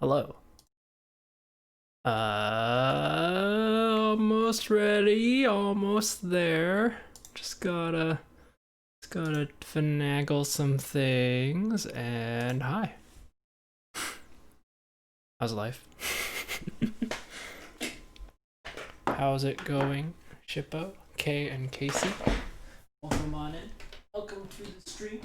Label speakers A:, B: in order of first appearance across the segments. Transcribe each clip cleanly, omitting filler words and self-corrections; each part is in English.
A: Hello. Almost ready, almost there. Just gotta finagle some things, and hi. How's life? How's it going, Shippo, Kay, and Casey? Welcome on in. Welcome to the stream.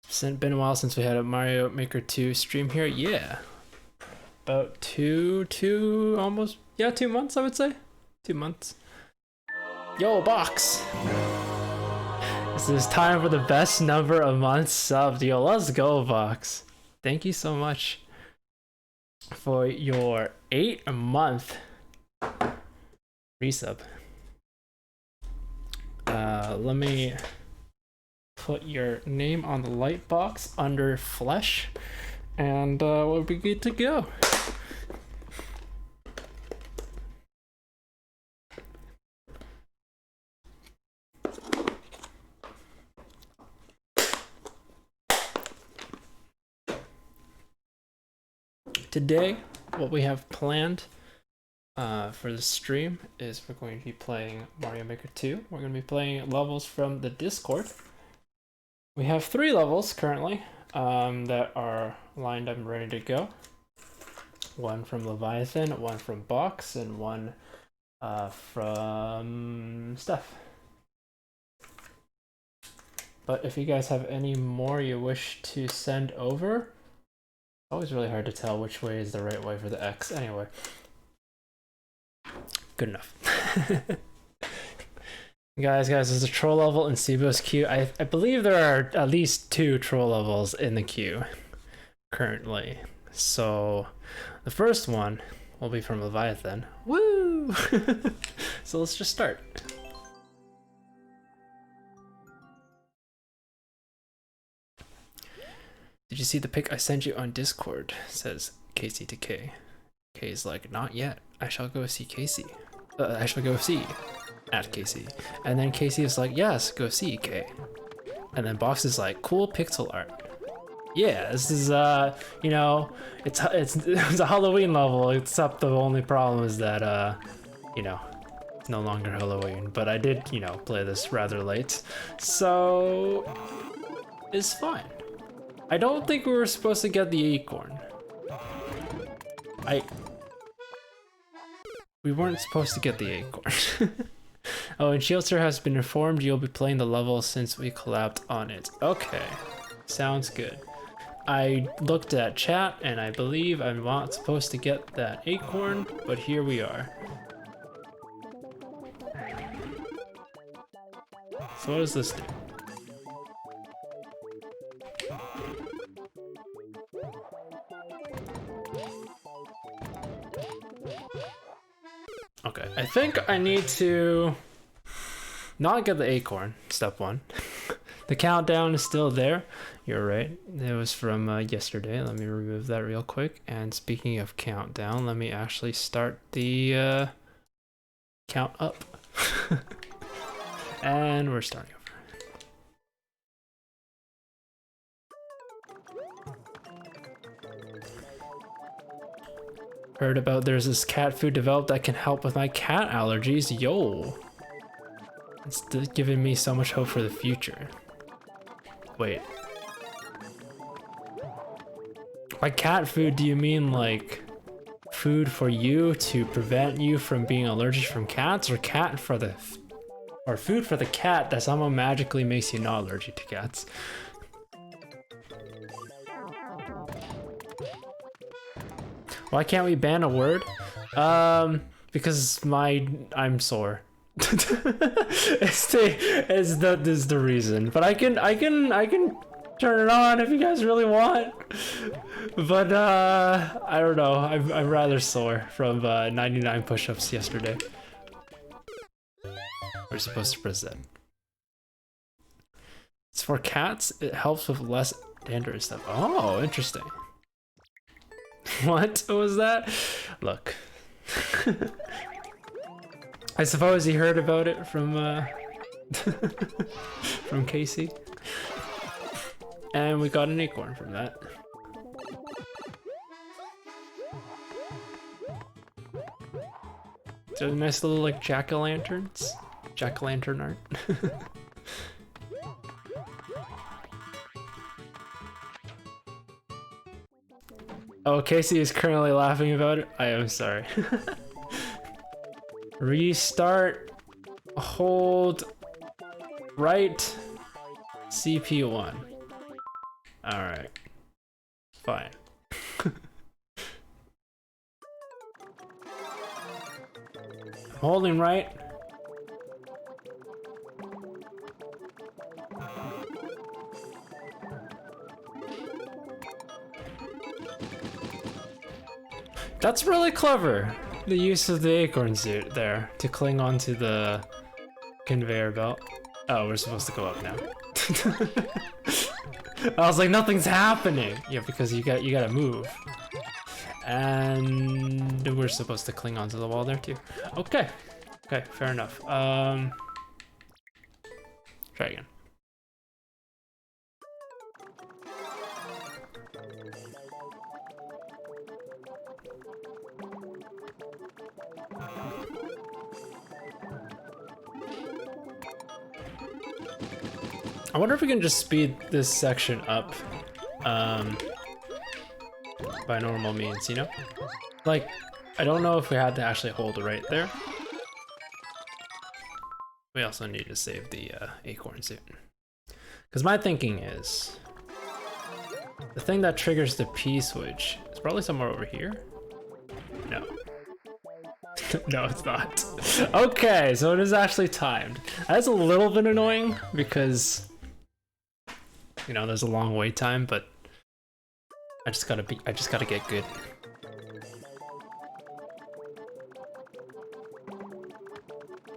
A: It's been a while since we had a Mario Maker 2 stream here. Yeah. About almost, 2 months, I would say. 2 months. Yo, box! This is time for the best number of months subbed. Yo, let's go, box. Thank you so much for your 8-month resub. Let me put your name on the light box under flesh, and we'll be good to go. Today, what we have planned for the stream is we're going to be playing Mario Maker 2. We're going to be playing levels from the Discord. We have 3 levels currently that are lined up and ready to go. One from Leviathan, one from Box, and one from Steph. But if you guys have any more you wish to send over, it's always really hard to tell which way is the right way for the X. Anyway, good enough. Guys, there's a troll level in Sibo's queue. I believe there are at least 2 troll levels in the queue currently. So the first one will be from Leviathan. Woo! So let's just start. Did you see the pic I sent you on Discord? Says Casey to K. K's like, not yet. I shall go see Casey. I shall go see at Casey. And then Casey is like, yes, go see K. And then Box is like, cool pixel art. Yeah, this is you know, it's a Halloween level, except the only problem is that you know, it's no longer Halloween. But I did, you know, play this rather late, so it's fine. I don't think we were supposed to get the acorn. We weren't supposed to get the acorn. Oh, and Shieldsir has been informed you'll be playing the level since we collabed on it. Okay, sounds good. I looked at chat and I believe I'm not supposed to get that acorn, but here we are. So what does this do? Okay, I think I need to not get the acorn, step 1. The countdown is still there. You're right, it was from yesterday. Let me remove that real quick. And speaking of countdown, let me actually start the count up. And we're starting over. Heard about there's this cat food developed that can help with my cat allergies. Yo. It's giving me so much hope for the future. Wait. By cat food, do you mean like food for you to prevent you from being allergic from cats, or or food for the cat that somehow magically makes you not allergic to cats? Why can't we ban a word? Because I'm sore. This is the reason. But I can turn it on if you guys really want. But I don't know. I'm rather sore from 99 push-ups yesterday. We're supposed to press that. It's for cats. It helps with less dangerous stuff. Oh, interesting. What was that? Look. I suppose he heard about it from from Casey. And we got an acorn from that. So nice little like jack-o'-lanterns. Jack-o'-lantern art. Oh, Casey is currently laughing about it. I am sorry. Restart. Hold. Right. CP1. Alright. Fine. Holding right. That's really clever. The use of the acorn suit there to cling onto the conveyor belt. Oh, we're supposed to go up now. I was like, nothing's happening. Yeah, because you gotta move. And we're supposed to cling onto the wall there too. Okay. Okay, fair enough. Try again. I wonder if we can just speed this section up by normal means, you know? Like, I don't know if we had to actually hold right there. We also need to save the acorn suit. Because my thinking is, the thing that triggers the P switch is probably somewhere over here. No. No, it's not. Okay, so it is actually timed. That's a little bit annoying because, you know, there's a long wait time, but I just gotta get good.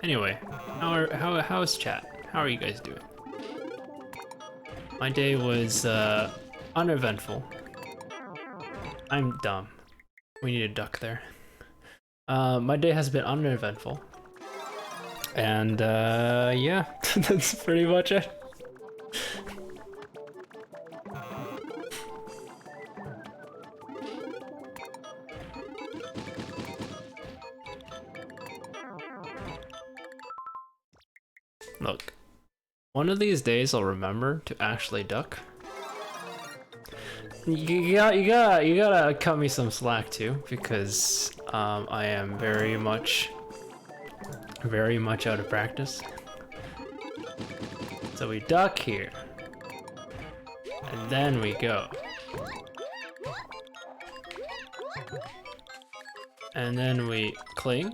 A: Anyway, how's chat? How are you guys doing? My day was uneventful. I'm dumb. We need a duck there. My day has been uneventful. And yeah, that's pretty much it. Look, one of these days I'll remember to actually duck. You gotta cut me some slack too, because I am very much out of practice. So we duck here, and then we go, and then we cling.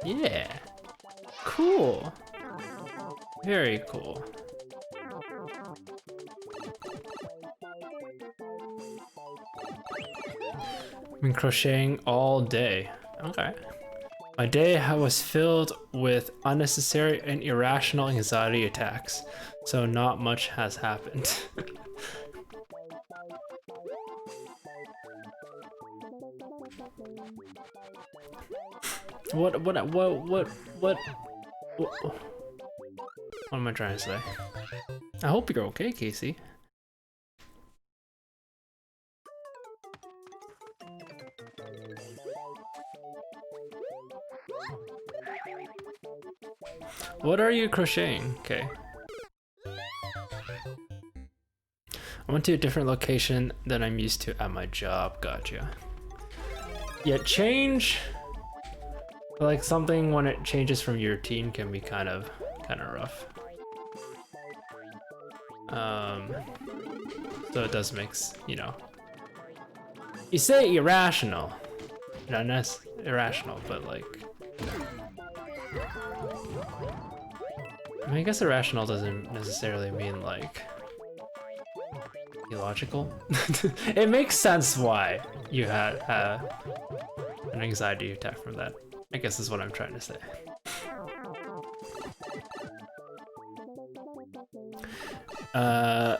A: Yeah, cool, very cool. I've been crocheting all day. Okay. My day was filled with unnecessary and irrational anxiety attacks, so not much has happened. What am I trying to say? I hope you're okay, Casey. What are you crocheting? Okay. I went to a different location than I'm used to at my job. Gotcha. Yeah, change. Like something when it changes from your routine can be kind of rough. So it does mix, you know. You say irrational, not irrational, but like. I mean, I guess irrational doesn't necessarily mean like illogical. It makes sense why you had an anxiety attack from that. I guess is what I'm trying to say. I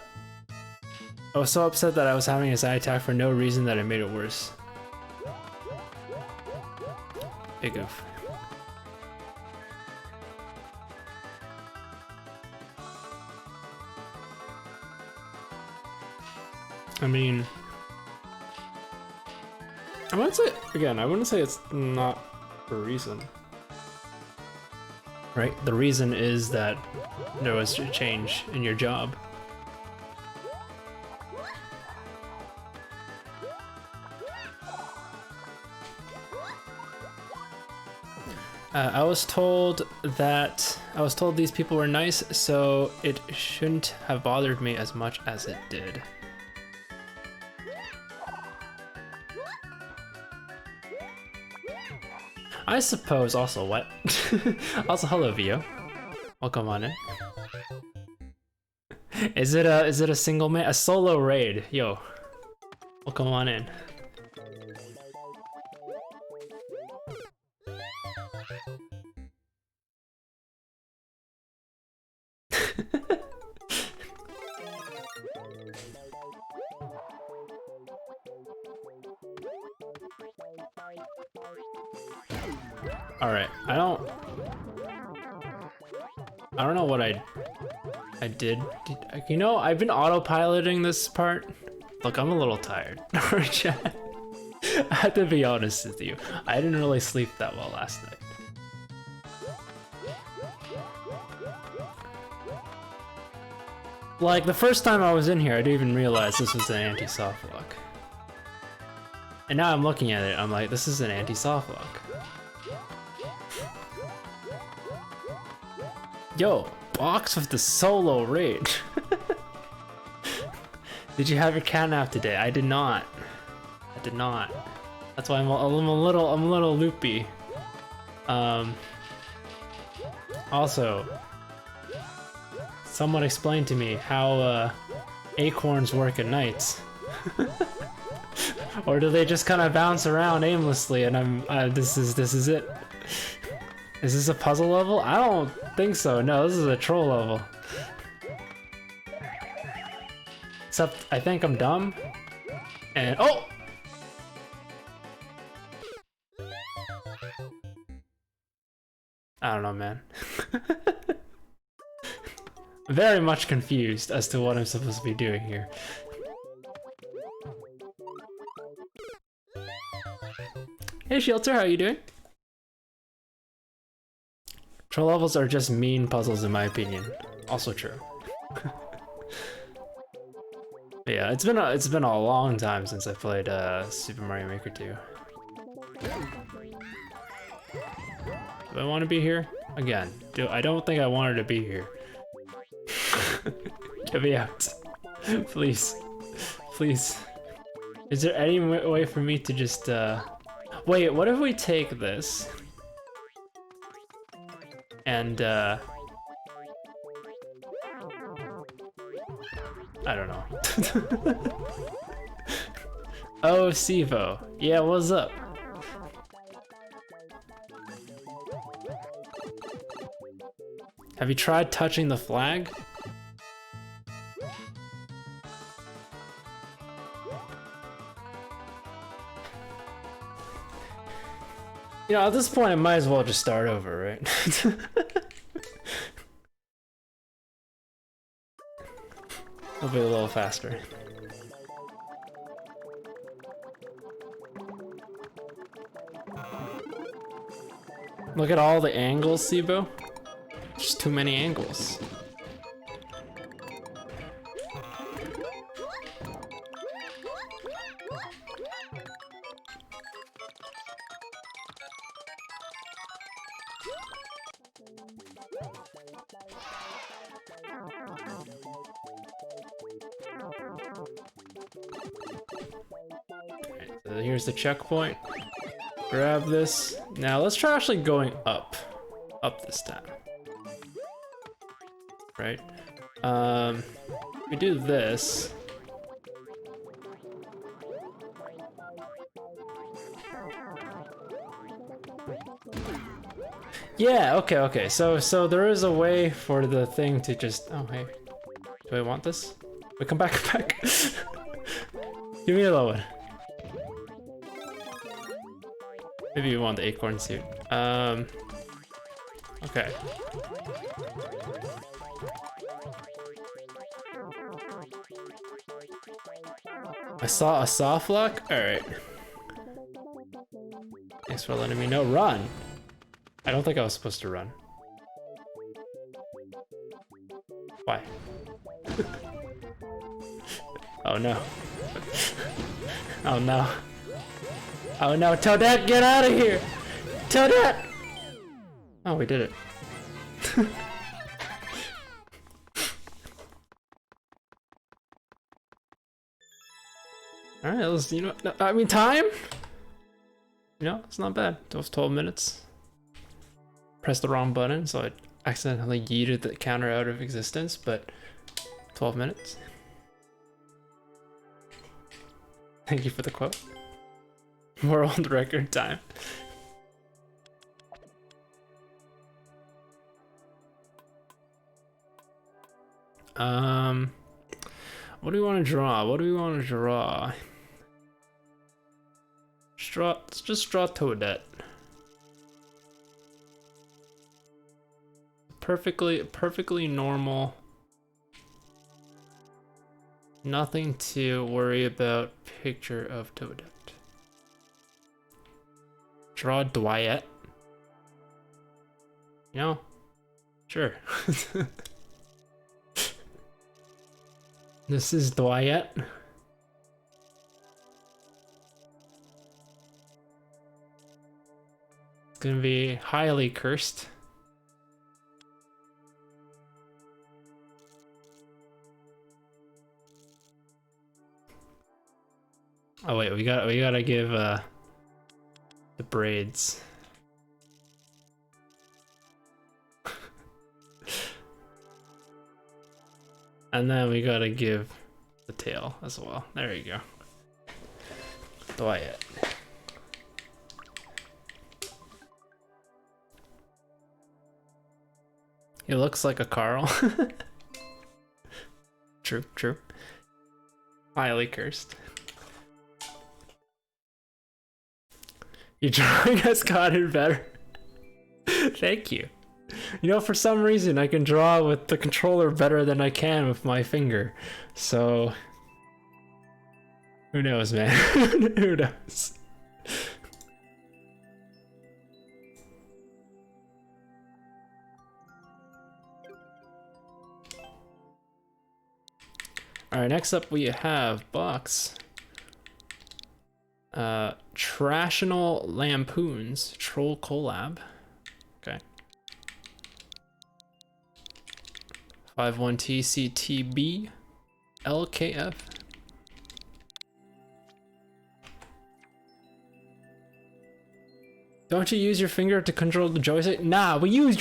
A: was so upset that I was having an anxiety attack for no reason that it made it worse. Big oof. I mean, I wouldn't say, again, I wouldn't say it's not for a reason. Right? The reason is that there was a change in your job. I was told these people were nice, so it shouldn't have bothered me as much as it did. I suppose also what? Also, hello Vio. Welcome on in. Is it a single man? A solo raid? Yo. Welcome on in. All right, I don't know what I did. You know, I've been autopiloting this part. Look, I'm a little tired. Chat. I have to be honest with you. I didn't really sleep that well last night. Like, the first time I was in here, I didn't even realize this was an anti-soft lock. And now I'm looking at it, I'm like, this is an anti-soft lock. Yo, box with the solo raid. Did you have your cat nap today? I did not. I did not. That's why I'm a little loopy. Also, someone explained to me how acorns work at nights. Or do they just kind of bounce around aimlessly? And this is it. Is this a puzzle level? I don't think so. No, this is a troll level. Except I think I'm dumb. And oh! I don't know, man. Very much confused as to what I'm supposed to be doing here. Hey Shelter, how you doing? Troll levels are just mean puzzles in my opinion. Also true. Yeah, it's been a long time since I played Super Mario Maker 2. Do I want to be here? Again, I don't think I wanted to be here. Get me out. Please. Please. Is there any way for me to just wait, what if we take this and I don't know. Oh, Sivo. Yeah, what's up? Have you tried touching the flag? You know, at this point, I might as well just start over, right? It'll be a little faster. Look at all the angles, Sibo. Just too many angles. So here's the checkpoint. Grab this. Now let's try actually going up. Up this time. Right? We do this. Yeah, okay. So there is a way for the thing to just, oh hey. Do I want this? Wait, come back. Give me a low one. Maybe you want the acorn suit. Okay. saw a soft lock? Alright. Thanks for letting me know. Run! I don't think I was supposed to run. Why? Oh no. Oh no. Oh no, Toadette, get out of here! Toadette! Oh, we did it. Alright, that was, you know, I mean, time? You know, it's not bad. It was 12 minutes. Pressed the wrong button, so I accidentally yeeted the counter out of existence, but 12 minutes. Thank you for the quote. World record time. What do we want to draw? What do we want to draw? Let's just draw Toadette. Perfectly normal. Nothing to worry about. Picture of Toadette. Draw Dwight. You know? Sure. This is Dwight. It's gonna be highly cursed. Oh wait, we gotta give the braids. And then we gotta give the tail as well. There you go. Dwight. He looks like a Carl. True, true. Highly cursed. Your drawing has gotten better. Thank you. You know, for some reason I can draw with the controller better than I can with my finger. So who knows, man? Who knows? Alright, next up we have Box. Trastional Lampoons Troll Collab. Okay. 51TCTB LKF. Don't you use your finger to control the joystick? Nah, we use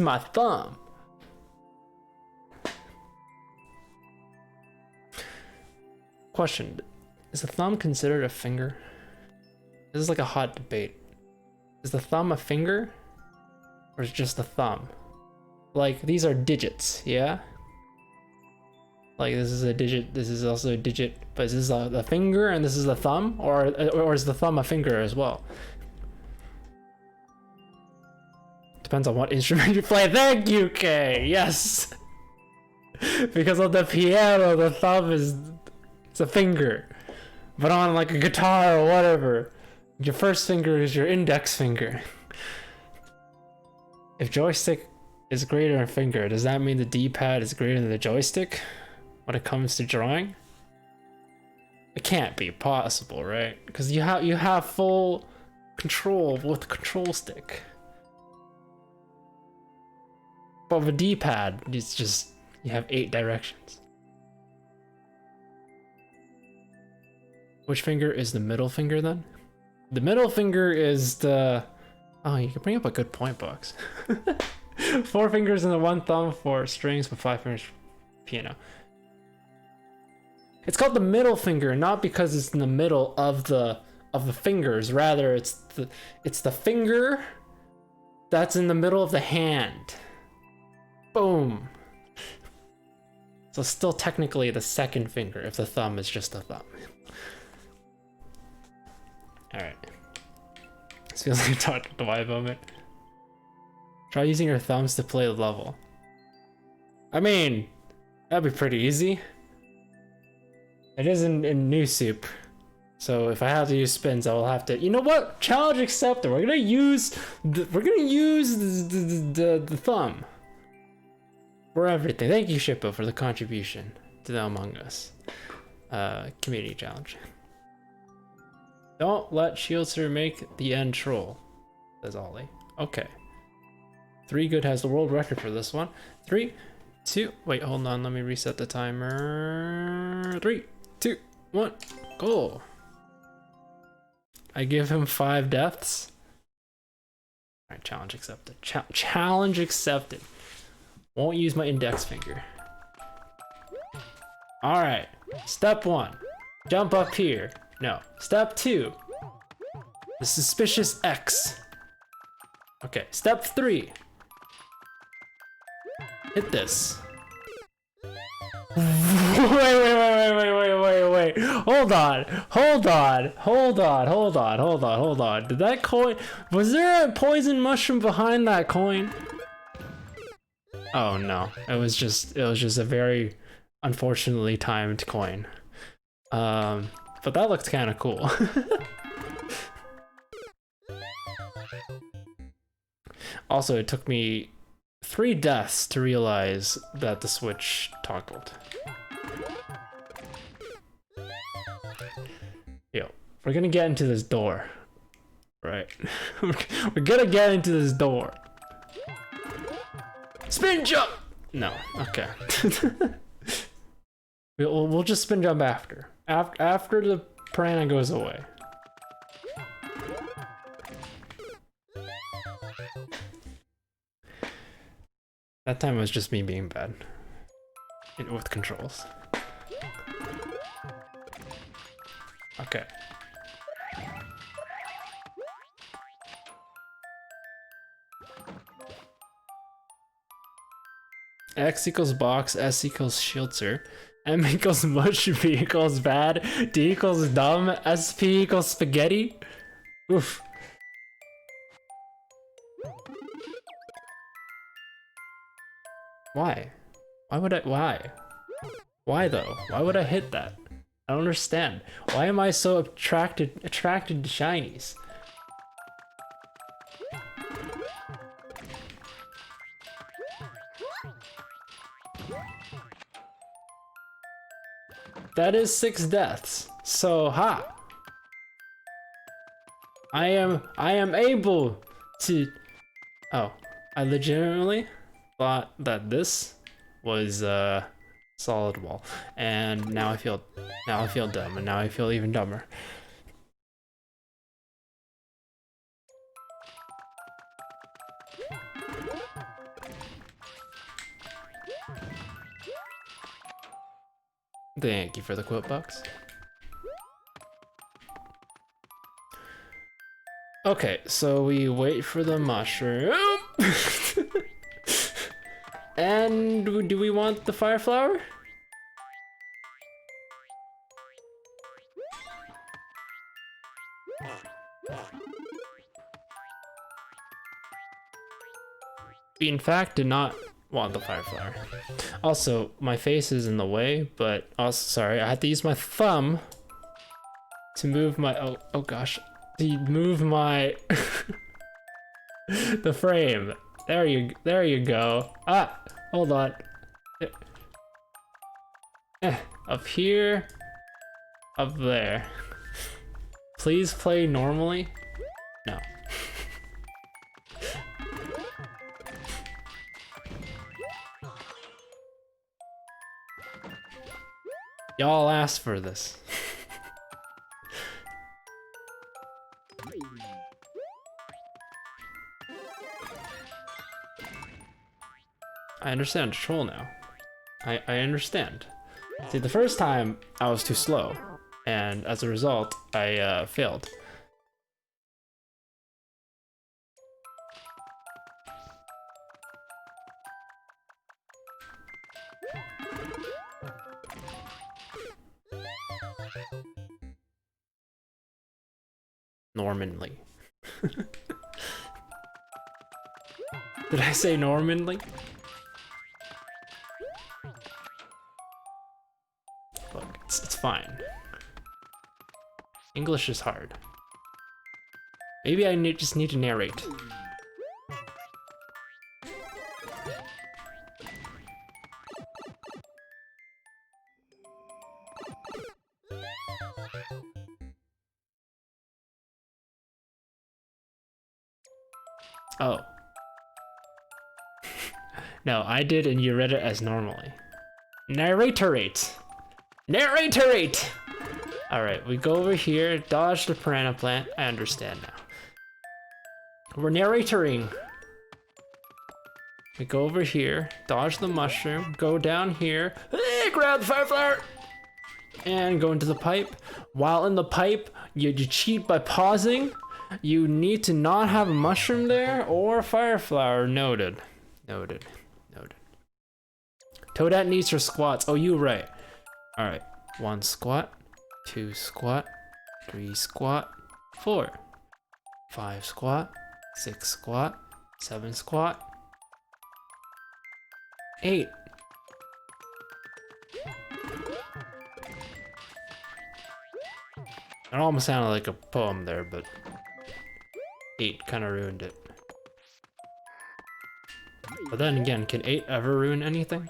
A: my thumb. Question: is the thumb considered a finger? This is like a hot debate. Is the thumb a finger, or is it just the thumb? Like, these are digits, yeah? Like, this is a digit, this is also a digit, but is this the finger and this is the thumb? Or is the thumb a finger as well? Depends on what instrument you play. Thank you, Kay! Yes! Because on the piano, the thumb is a finger. But on like a guitar or whatever, your first finger is your index finger. If joystick is greater than finger, does that mean the D-pad is greater than the joystick when it comes to drawing? It can't be possible, right? Because you have full control with the control stick. But with a D-pad, it's just, you have 8 directions. Which finger is the middle finger then? The middle finger is the... Oh, you can bring up a good point, Box. 4 fingers and the 1 thumb for strings, with 5 fingers for piano. It's called the middle finger, not because it's in the middle of the fingers. Rather, it's the finger that's in the middle of the hand. Boom. So still technically the second finger if the thumb is just a thumb. Alright. This feels like a Dr. Dwight moment. Try using your thumbs to play the level. I mean, that'd be pretty easy. It is in new soup. So if I have to use spins, I will have to. You know what? Challenge accepted. We're gonna use the thumb for everything. Thank you, Shippo, for the contribution to the Among Us community challenge. Don't let Shieldsir make the end troll, says Ollie. Okay. 3 Good has the world record for this one. 3, 2. Wait, hold on. Let me reset the timer. 3, 2, 1. Go. I give him 5 deaths. Alright, challenge accepted. Challenge accepted. Won't use my index finger. Alright, step 1. Jump up here. No. Step 2. The suspicious X. Okay, step 3. Hit this. Wait. Hold on. Did that coin, was there a poison mushroom behind that coin? Oh no, it was just a very unfortunately timed coin. But that looked kind of cool. Also, it took me 3 deaths to realize that the switch toggled. Yo, we're gonna get into this door, right? We're gonna get into this door. Spin jump! No, okay. we'll just spin jump after the piranha goes away. That time was just me being bad with controls. Okay. X equals box, S equals Shieldsir, M equals mush, B equals bad, D equals dumb, SP equals spaghetti. Oof. Why? Why though? Why would I hit that? I don't understand. Why am I so attracted to shinies? That is 6 deaths. So ha. I am able to. Oh, I legitimately thought that this was solid wall, and now I feel dumb, and now I feel even dumber. Thank you for the quote box. Okay, so we wait for the mushroom. And do we want the fire flower? We in fact did not want the fire flower. Also, my face is in the way, but also, sorry, I had to use my thumb to move my, oh gosh, to move my, the frame. There you go. Ah, hold on. Up here, up there. Please play normally. No. Y'all asked for this. I understand troll now. I understand. See, the first time I was too slow, and as a result, I failed. Normanly. Did I say Normanly? Look, it's fine. English is hard. Maybe I just need to narrate. Oh. No, I did and you read it as normally. Narratorate! Narratorate! Alright, we go over here, dodge the piranha plant. I understand now. We're narratoring. We go over here, dodge the mushroom, go down here, grab the fire flower, and go into the pipe. While in the pipe, you cheat by pausing. You need to not have a mushroom there or a fire flower. Noted. Noted. Noted. Toadette needs her squats. Oh, you right. Alright. 1 squat. 2 squat. 3 squat. 4. 5 squat. 6 squat. 7 squat. 8. It almost sounded like a poem there, but 8 kind of ruined it. But then again, can 8 ever ruin anything?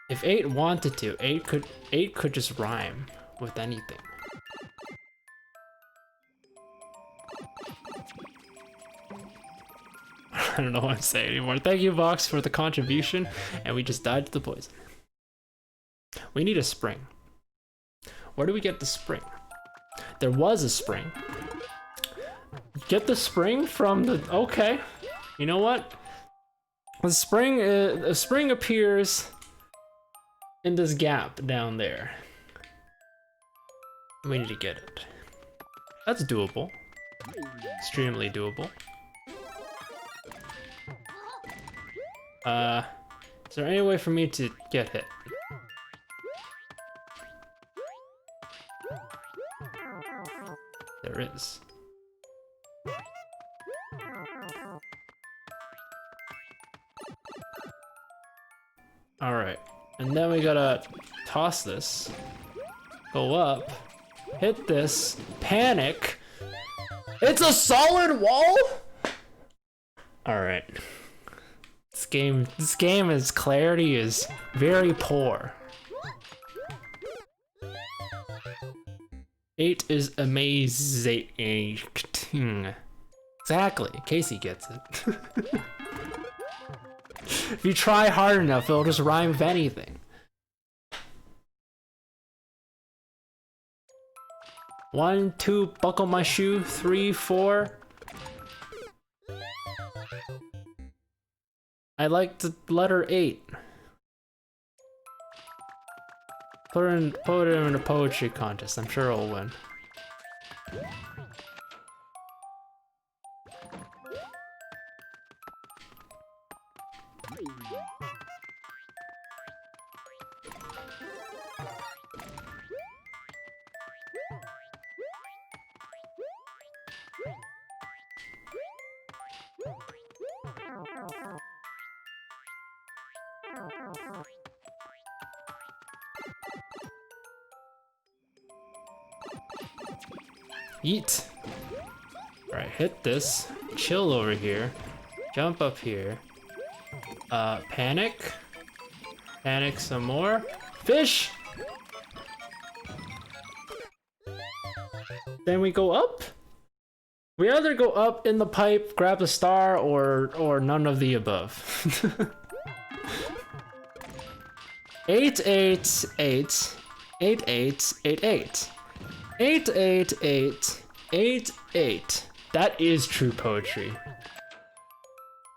A: If 8 wanted to, 8 could just rhyme with anything. I don't know what I'm saying anymore. Thank you, Vox, for the contribution, and we just died to the poison. We need a spring. Where do we get the spring? There was a spring. Get the spring from the... Okay. You know what? The spring appears in this gap down there. We need to get it. That's doable. Extremely doable. Is there any way for me to get hit? There is. Alright, and then we gotta toss this, go up, hit this, panic. It's a solid wall? Alright. This game's clarity is very poor. 8 is amazing. Exactly, Casey gets it. If you try hard enough, it'll just rhyme with anything. 1, 2, buckle my shoe. 3, 4. I like the letter 8. Put it in a poetry contest. I'm sure it'll win. Eat. Alright, hit this. Chill over here. Jump up here. Panic. Panic some more. Fish! Then we go up? We either go up in the pipe, grab a star, or none of the above. 8, 8, 8. 8, 8, 8, 8. 8, 8, 8, 8, 8. That is true poetry.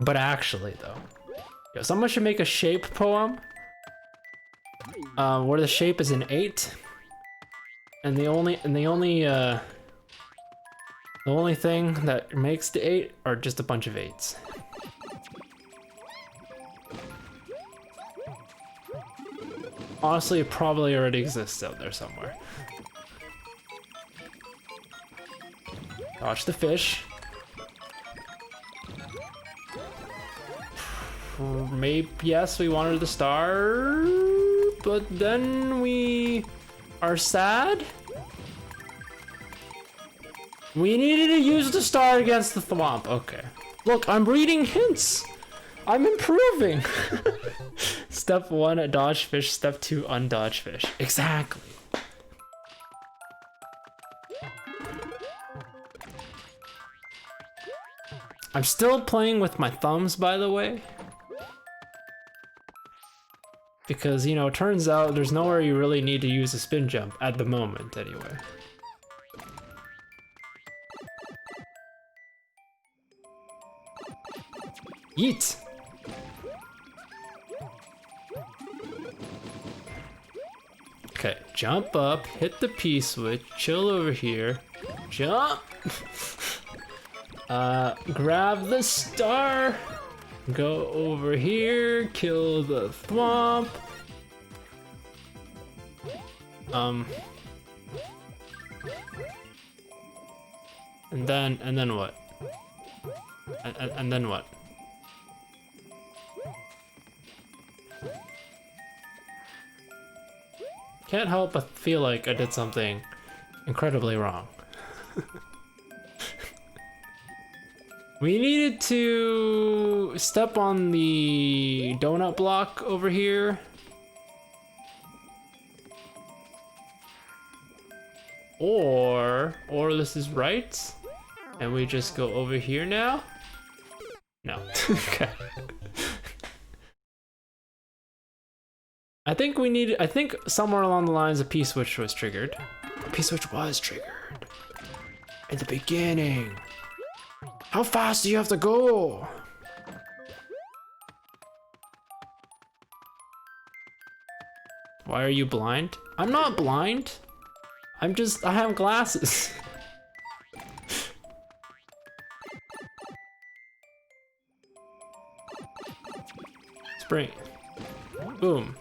A: But actually, though, yo, someone should make a shape poem, where the shape is an 8, and the only thing that makes the 8 are just a bunch of 8s. Honestly, it probably already exists out there somewhere. Watch the fish. Maybe, yes, we wanted the star, but then we are sad. We needed to use the star against the thwomp. Okay. Look, I'm reading hints. I'm improving. Step 1, dodge fish. Step 2, undodge fish. Exactly. I'm still playing with my thumbs, by the way. Because, you know, it turns out there's nowhere you really need to use a spin jump at the moment, anyway. Yeet! Okay, jump up, hit the P switch, chill over here, jump! Grab the star, go over here, kill the thwomp. And then what? And then what? Can't help but feel like I did something incredibly wrong. We needed to step on the donut block over here. Or this is right. And we just go over here now? No. Okay. I think somewhere along the lines a P-switch was triggered. A P-switch was triggered. At the beginning. How fast do you have to go? Why are you blind? I'm not blind. I have glasses. Spring. Boom.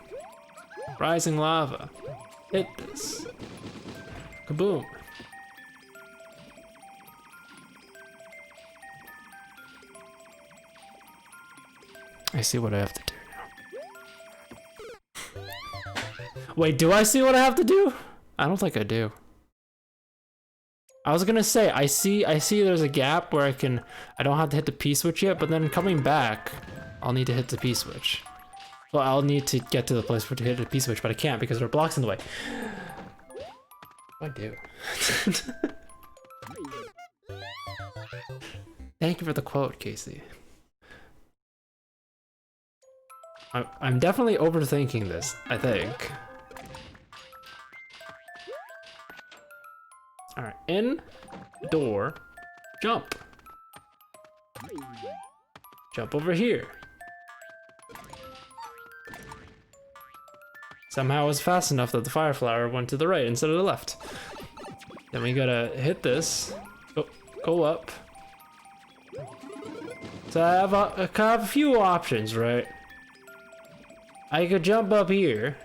A: Rising lava. Hit this. Kaboom. I see what I have to do now. Wait, do I see what I have to do? I don't think I do. I was gonna say, I see there's a gap where I don't have to hit the P switch yet, but then coming back, I'll need to hit the P switch. Well, I'll need to get to the place where to hit the P switch, but I can't because there are blocks in the way. What do I do? Thank you for the quote, Casey. I'm definitely overthinking this, I think. Alright, in, door, jump. Jump over here. Somehow it was fast enough that the fire flower went to the right instead of the left. Then we gotta hit this, go up. So I have a few options, right? I could jump up here.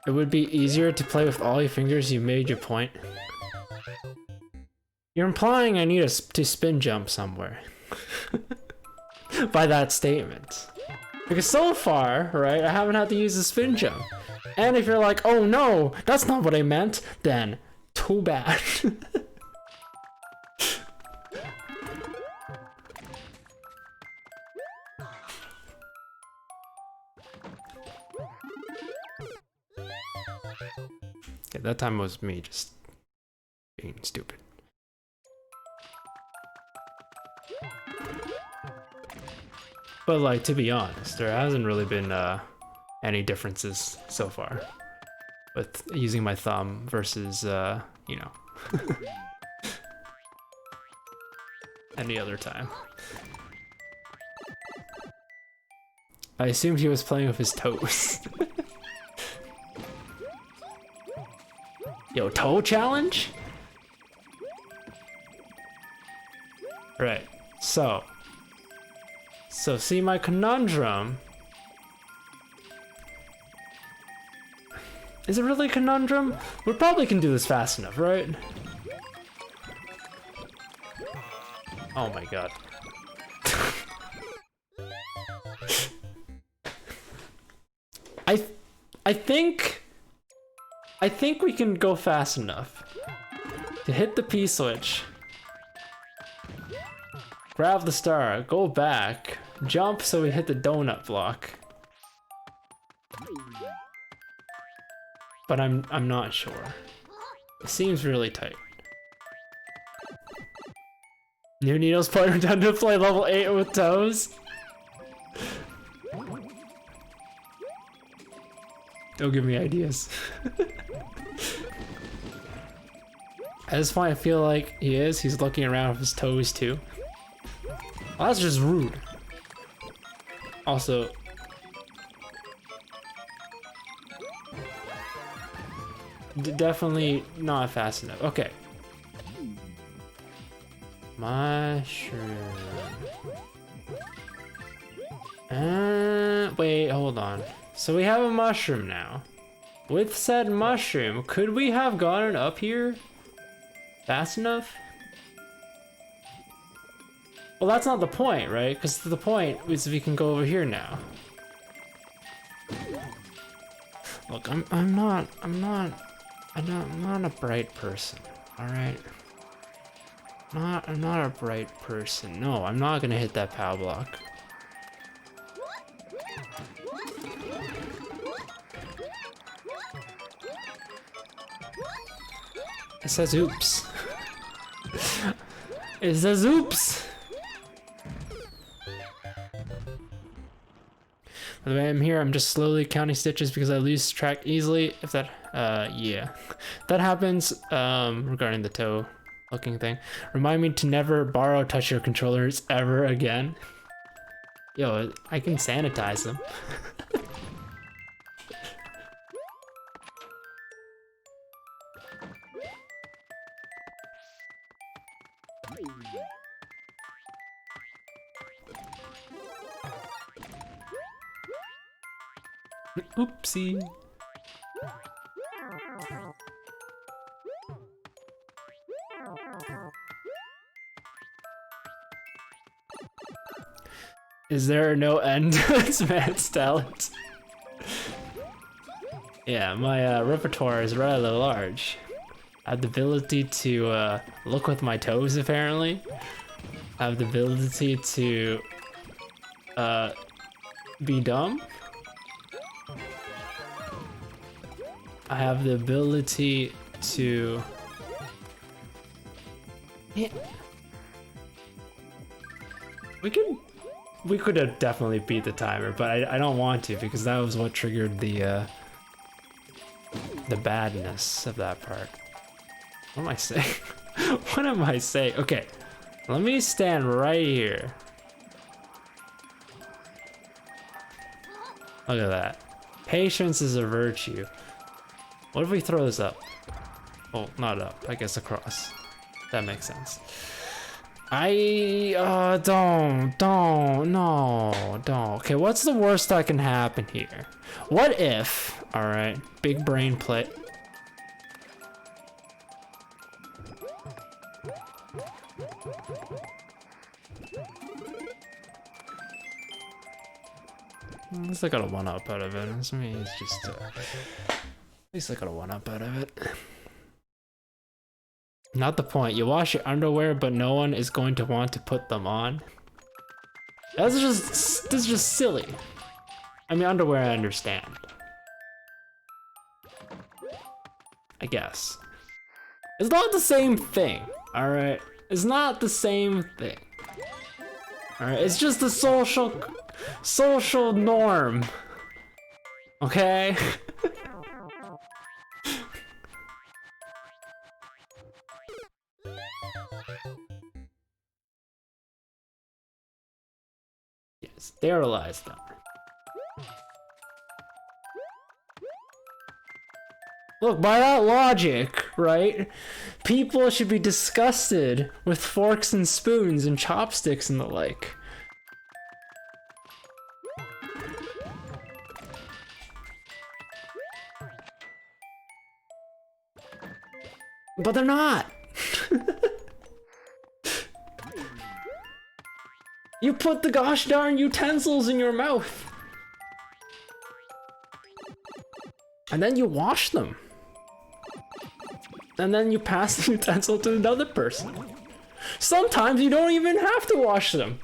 A: It would be easier to play with all your fingers. You made your point. You're implying I need to spin jump somewhere. By that statement. Because so far, right, I haven't had to use a spin jump. And if you're like, oh no, that's not what I meant, then too bad. Okay, that time was me just being stupid. But like, to be honest, there hasn't really been any differences so far with using my thumb versus, you know, any other time. I assumed he was playing with his toes. Yo, toe challenge? Right, so see my conundrum. Is it really a conundrum? We probably can do this fast enough, right? Oh my god. I think we can go fast enough to hit the P switch, grab the star, go back, jump so we hit the donut block. But I'm not sure. It seems really tight. New Needles partner down to play level 8 with toes. Don't give me ideas. At this point, I feel like he's looking around with his toes too. Well, that's just rude. Also, definitely not fast enough. Okay. Mushroom. Wait, hold on. So we have a mushroom now. With said mushroom, could we have gotten up here fast enough? Well, that's not the point, right? Because the point is we can go over here now. Look, I'm not a bright person, all right? I'm not a bright person. No, I'm not gonna hit that power block. It says oops. It says oops. By the way, I'm here. I'm just slowly counting stitches because I lose track easily. If that, yeah, that happens. Regarding the toe looking thing, remind me to never borrow touch your controllers ever again. Yo, I can sanitize them. Oopsie. Is there no end to this man's talent? Yeah, my repertoire is rather large. I have the ability to look with my toes, apparently. I have the ability to be dumb. I have the ability to... Yeah. We could have definitely beat the timer, but I don't want to because that was what triggered the badness of that part. What am I saying? What am I saying? Okay, let me stand right here. Look at that. Patience is a virtue. What if we throw this up? Well, not up, I guess across. That makes sense. Don't. Okay, what's the worst that can happen here? What if, all right, big brain play. At least I got a one-up out of it. It's just, at least I got a one-up out of it. Not the point. You wash your underwear, but no one is going to want to put them on. That's just silly. I mean, underwear I understand. I guess. It's not the same thing, alright? It's not the same thing. Alright, it's just a social norm. Okay? Sterilize them. Look, by that logic, right? People should be disgusted with forks and spoons and chopsticks and the like. But they're not. You put the gosh darn utensils in your mouth. And then you wash them. And then you pass the utensil to another person. Sometimes you don't even have to wash them.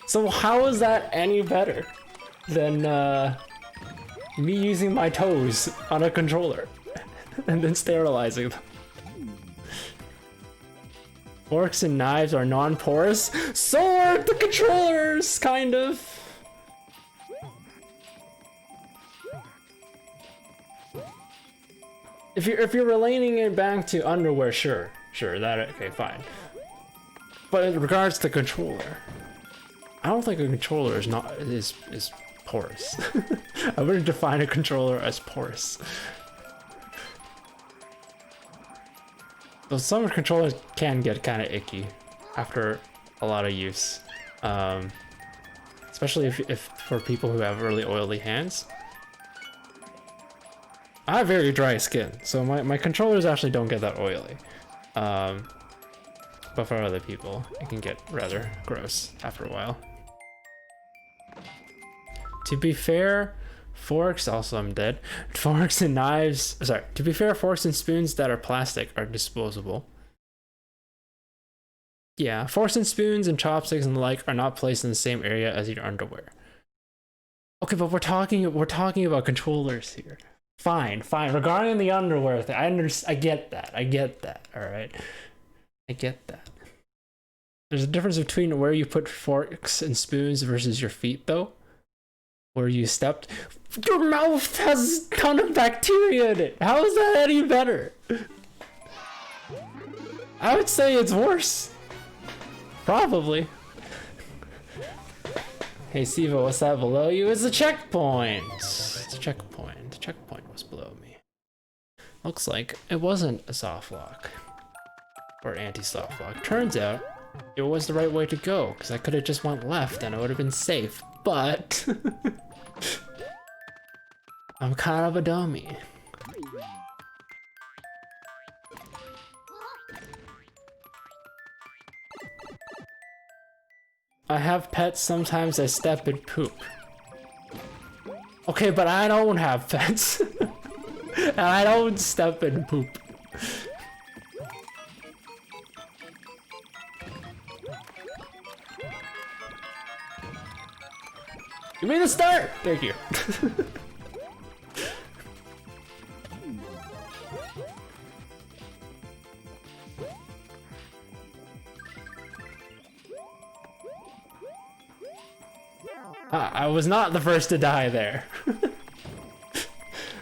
A: So how is that any better than me using my toes on a controller and then sterilizing them? Forks and knives are non-porous. So are the controllers, kind of. If you're relating it back to underwear, sure, that okay, fine. But in regards to controller, I don't think a controller is porous. I wouldn't define a controller as porous. Though some controllers can get kind of icky after a lot of use, especially if for people who have really oily hands. I have very dry skin, so my controllers actually don't get that oily. But for other people, it can get rather gross after a while. To be fair, forks, also I'm dead. Forks and knives, sorry, to be fair, forks and spoons that are plastic are disposable. Yeah, forks and spoons and chopsticks and the like are not placed in the same area as your underwear. Okay, but we're talking about controllers here. Fine. Regarding the underwear thing, I get that, alright? I get that. There's a difference between where you put forks and spoons versus your feet, though. Where you stepped. Your mouth has a ton of bacteria in it. How is that any better? I would say it's worse. Probably. Hey Siva, what's that below you? It's a checkpoint. It's a checkpoint. The checkpoint was below me. Looks like it wasn't a soft lock. Or anti-soft lock. Turns out it was the right way to go, because I could have just went left and it would have been safe. But I'm kind of a dummy. I have pets, sometimes I step and poop. Okay, but I don't have pets. And I don't step and poop. Give me the start! Thank you. I was not the first to die there.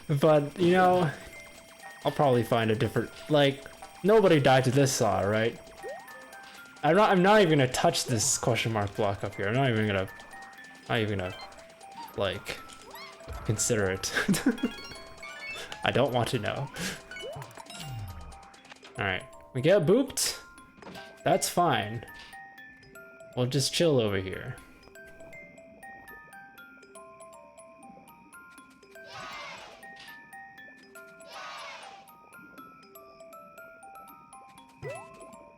A: But, you know, I'll probably find a different, like, nobody died to this saw, right? I'm not even gonna touch this question mark block up here. I'm not even gonna like consider it. I don't want to know. Alright, we get booped. That's fine. We'll just chill over here.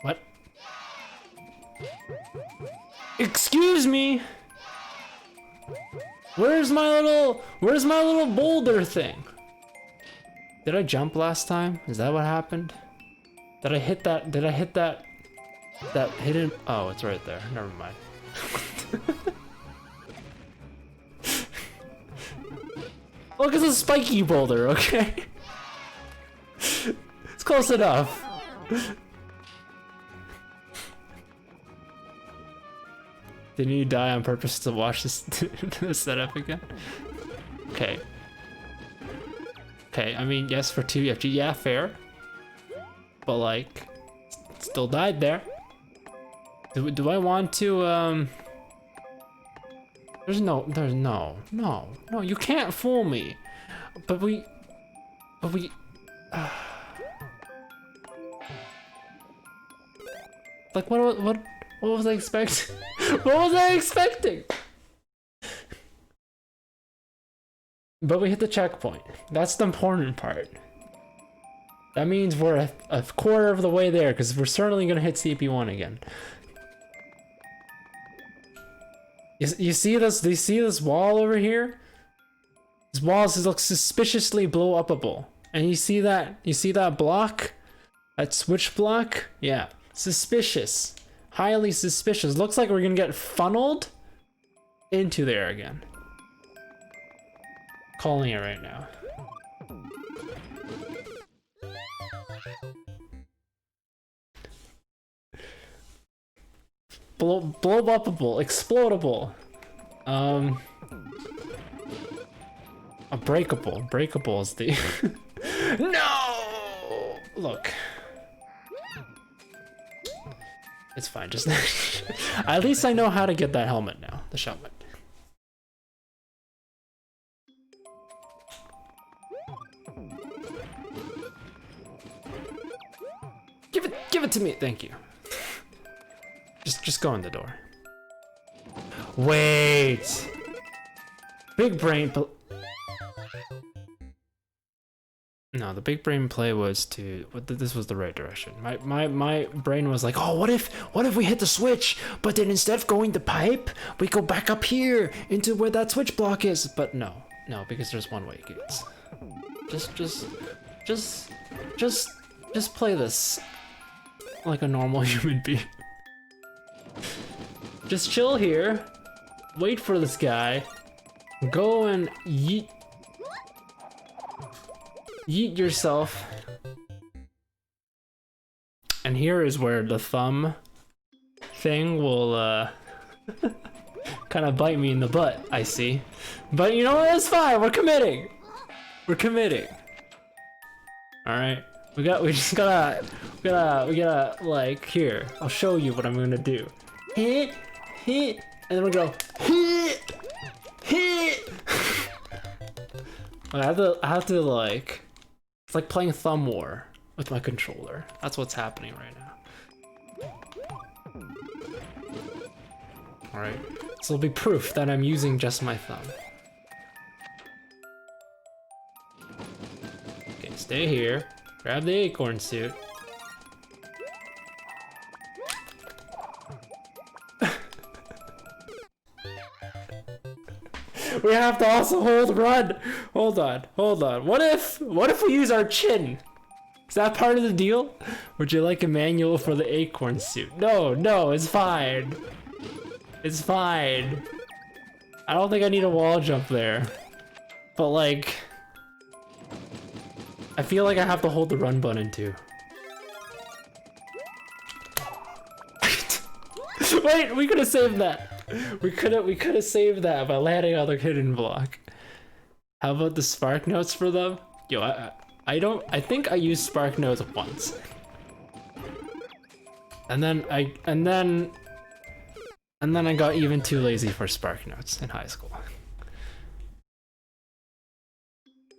A: What? Excuse me? Where's my little boulder thing? Did I jump last time? Is that what happened? Did I hit that hidden? Oh, it's right there. Never mind. Look, it's a spiky boulder, okay? It's close enough. Didn't you die on purpose to watch this setup again? Okay. Okay, I mean, yes, for 2 FG, yeah, fair. But like, still died there. Do I want to, there's no, you can't fool me. But we, like, what was I expecting? What was I expecting? But we hit the checkpoint. That's the important part. That means we're a quarter of the way there, because we're certainly gonna hit CP1 again. You see this? Do you see this wall over here? This wall looks suspiciously blow-upable. And you see that? You see that block? That switch block? Yeah. Suspicious. Highly suspicious. Looks like we're gonna get funneled into there again. Calling it right now. Blow-upable, explodable. Breakable is the... No! Look. It's fine, just... At least I know how to get that helmet now, the helmet. Give it to me, thank you. Just go in the door. Wait! Big brain... No, the big brain play was to... This was the right direction. My brain was like, oh, what if we hit the switch, but then instead of going the pipe, we go back up here into where that switch block is. But no, because there's one-way gates. Just play this like a normal human being. Just chill here, wait for this guy, go and yeet yourself. And here is where the thumb thing will kind of bite me in the butt, I see. But you know what, it's fine, we're committing. All right, we gotta like, here, I'll show you what I'm gonna do. Hit, and then we go hit. I have to like, it's like playing Thumb War with my controller. That's what's happening right now. All right, so it'll be proof that I'm using just my thumb. Okay, stay here. Grab the acorn suit. We have to also run. Hold on. What if we use our chin? Is that part of the deal? Would you like a manual for the acorn suit? No, it's fine. It's fine. I don't think I need a wall jump there. But like, I feel like I have to hold the run button too. Wait, we could have saved that. We could have saved that by landing on the hidden block. How about the spark notes for them? Yo, I think I used spark notes once. And then I got even too lazy for spark notes in high school.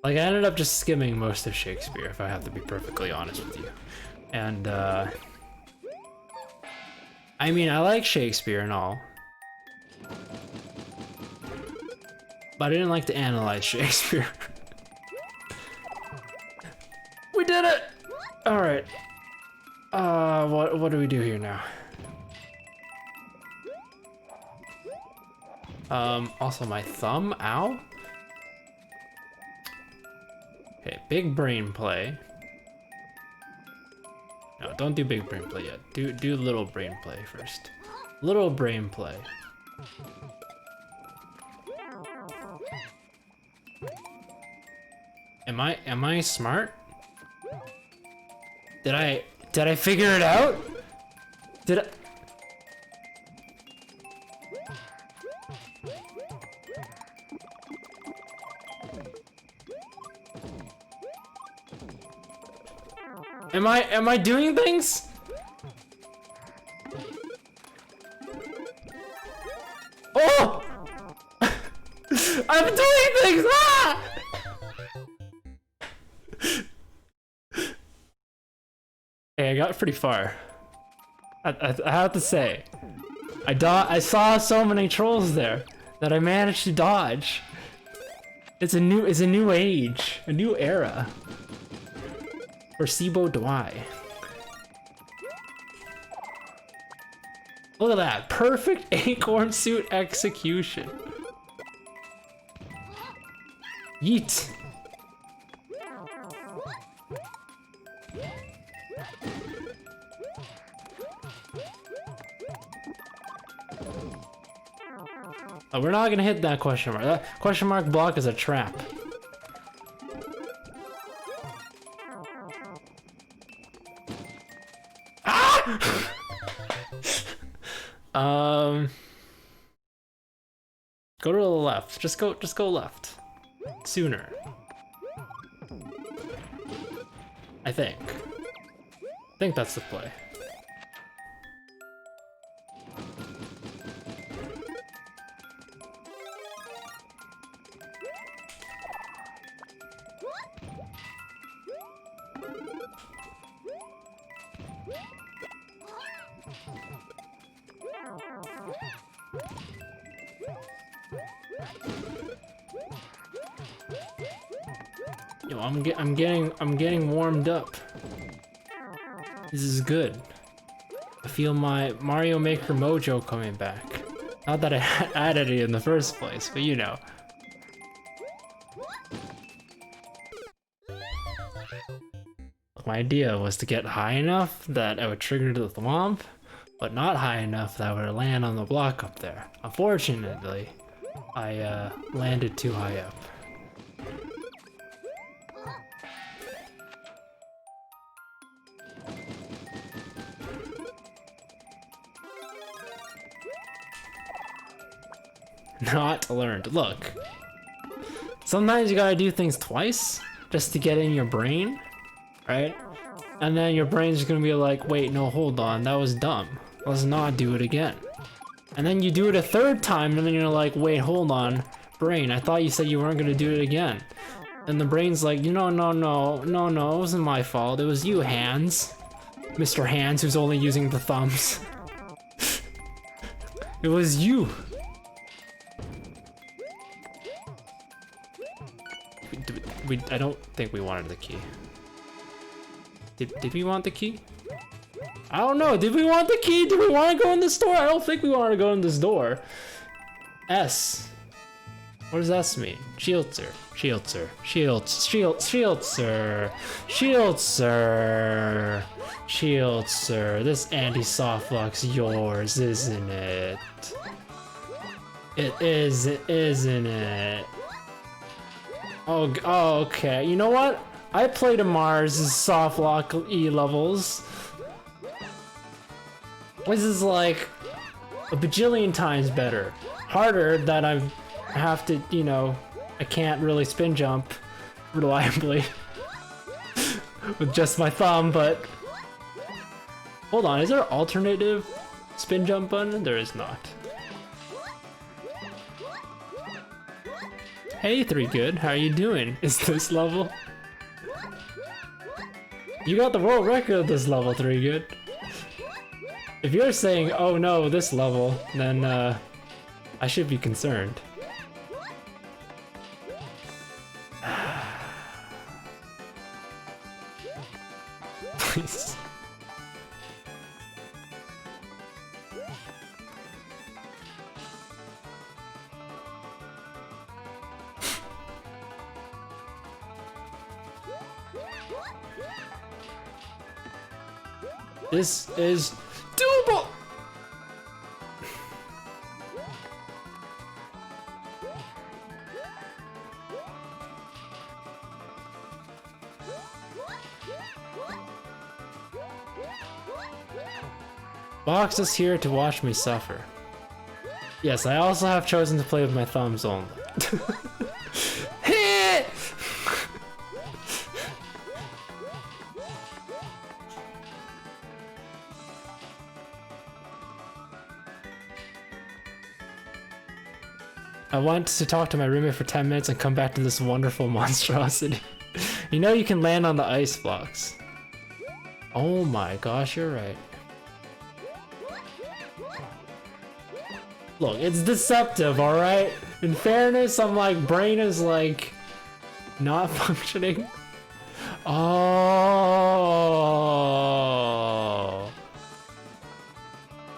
A: Like, I ended up just skimming most of Shakespeare, if I have to be perfectly honest with you. And I mean, I like Shakespeare and all, but I didn't like to analyze Shakespeare. We did it! Alright. What do we do here now? Also my thumb, ow. Okay, big brain play. No, don't do big brain play yet. Do little brain play first. Little brain play. Am I smart? Did I figure it out? Did I? Am I doing things? Oh! I'm doing things! Ah! Hey, I got pretty far. I have to say, I saw so many trolls there that I managed to dodge. It's a new age, a new era. Or Sibo Dwai. Look at that. Perfect acorn suit execution. Yeet. Oh, we're not gonna hit that question mark. That question mark block is a trap. Ah! Go to the left. Just go left. Sooner. I think that's the play. Yo, I'm getting warmed up. This is good. I feel my Mario Maker mojo coming back. Not that I added it in the first place, but you know. My idea was to get high enough that I would trigger the thwomp, but not high enough that I would land on the block up there. Unfortunately, I landed too high up. Not learned. Look, sometimes you gotta do things twice just to get in your brain, right? And then your brain's just gonna be like, wait, no, hold on, that was dumb. Let's not do it again. And then you do it a third time, and then you're like, wait, hold on, brain, I thought you said you weren't gonna do it again. And the brain's like, no, it wasn't my fault, it was you, Hands. Mr. Hands, who's only using the thumbs. It was you. I don't think we wanted the key. Did we want the key? I don't know. Did we want the key? Did we want to go in this door? I don't think we wanted to go in this door. S. What does S mean? Shields, Shields, Shields, This anti-softlock's yours, isn't it? It is, isn't it? Oh, okay. You know what? I played a Mars softlock E levels. This is like a bajillion times better. Harder that I have to, you know, I can't really spin jump reliably with just my thumb, but hold on, is there an alternative spin jump button? There is not. Hey, 3 Good, how are you doing? Is this level? You got the world record at this level, 3 Good. If you're saying, oh no, this level, then I should be concerned. Please. This is doable! Box is here to watch me suffer. Yes, I also have chosen to play with my thumbs only. I want to talk to my roommate for 10 minutes and come back to this wonderful monstrosity. You know you can land on the ice blocks. Oh my gosh, you're right. Look, it's deceptive, alright? In fairness, I'm like, brain is like, not functioning. Oh.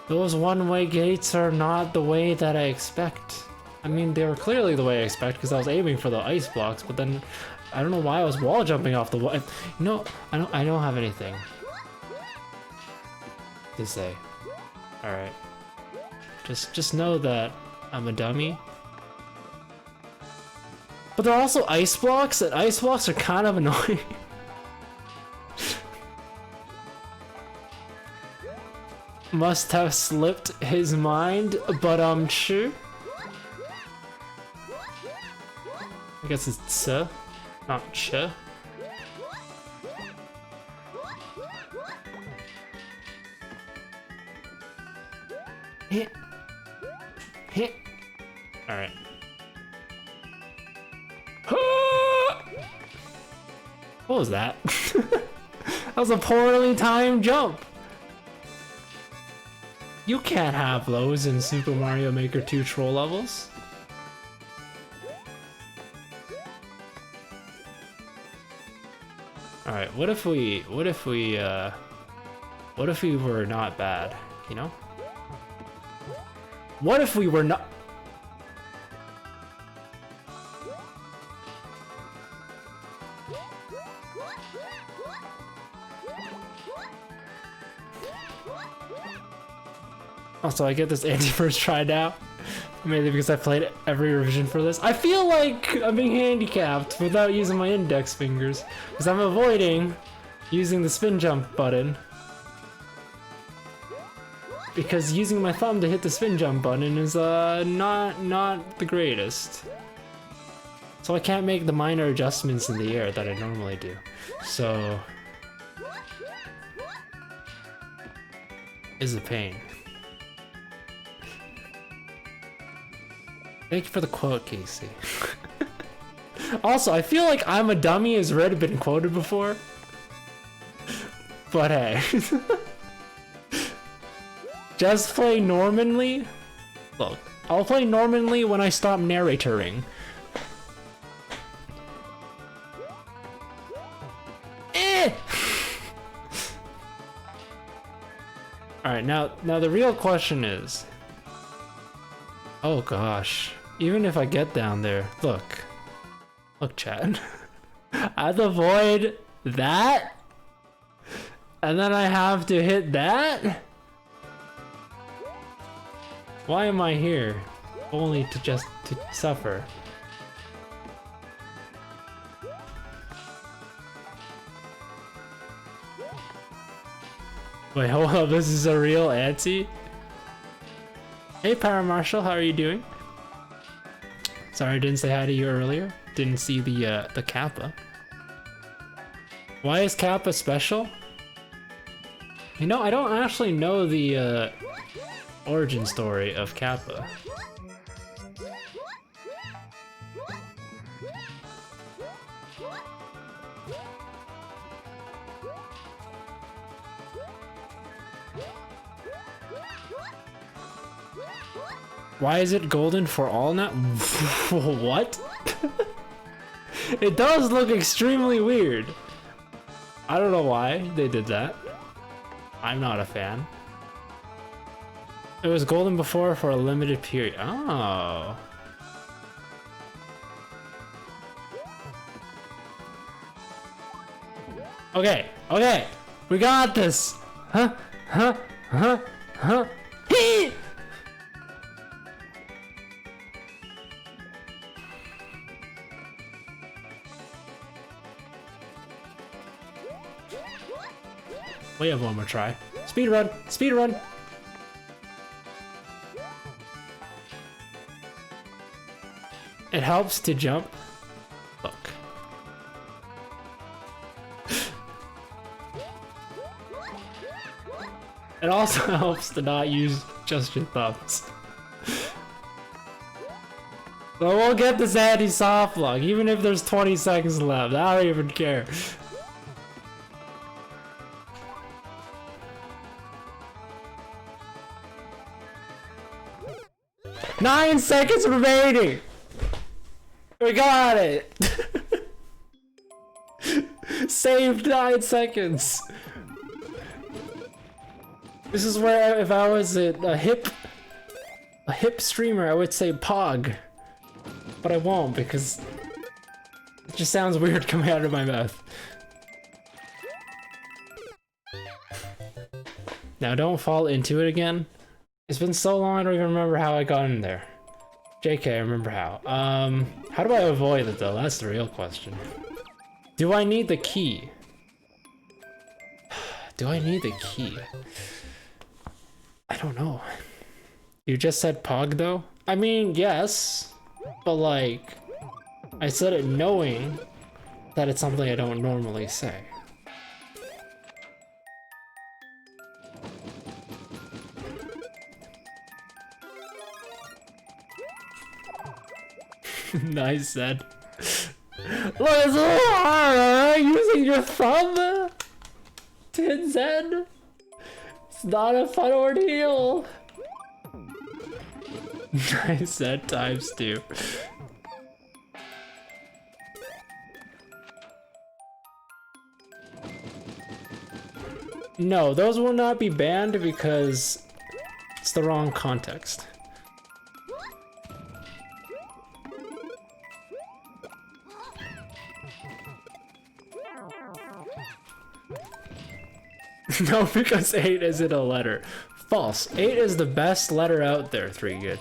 A: Those one-way gates are not the way that I expect. I mean, they were clearly the way I expect because I was aiming for the ice blocks, but then I don't know why I was wall jumping off the wall. No, I don't have anything to say. All right. Just know that I'm a dummy. But there are also ice blocks, and ice blocks are kind of annoying. Must have slipped his mind, but sure. I guess it's "s", not "ch". Hit. Hit. All right. What was that? That was a poorly timed jump. You can't have those in Super Mario Maker 2 troll levels. All right, what if we were not bad, you know? What if we were not? Also, I get this anti-first try now, mainly because I played every revision for this. I feel like I'm being handicapped without using my index fingers, because I'm avoiding using the spin jump button. Because using my thumb to hit the spin jump button is not the greatest. So I can't make the minor adjustments in the air that I normally do. So is a pain. Thank you for the quote, Casey. Also, I feel like "I'm a dummy" has already been quoted before. But hey. Just play Normanly. Look, I'll play Normanly when I stop narratoring. Alright, now the real question is... Oh gosh. Even if I get down there... Look, Chad. I'd avoid that? And then I have to hit that? Why am I here? Only to suffer. Wait, hold up, this is a real Auntie? Hey Paramarshal, how are you doing? Sorry I didn't say hi to you earlier. Didn't see the Kappa. Why is Kappa special? You know, I don't actually know the origin story of Kappa. Why is it golden for all now? What? It does look extremely weird. I don't know why they did that. I'm not a fan. It was golden before for a limited period. Oh. Okay, we got this. Huh? Hee! We have one more try. Speed run! It helps to jump. Look. It also helps to not use just your thumbs. But we'll get this anti-soft lock, even if there's 20 seconds left. I don't even care. 9 seconds remaining! We got it! saved 9 seconds. This is where if I was a hip streamer, I would say Pog. But I won't because it just sounds weird coming out of my mouth. Now don't fall into it again. It's been so long I don't even remember how I got in there. JK, I remember how. How do I avoid it though? That's the real question. Do I need the key? Do I need the key? I don't know. You just said Pog though? I mean, yes. But like, I said it knowing that it's something I don't normally say. Nice said. Look, it's a little hard, using your thumb to Zen. It's not a fun ordeal. Nice said times 2. No, those will not be banned because it's the wrong context. No, because 8 isn't a letter. False. 8 is the best letter out there, 3 good.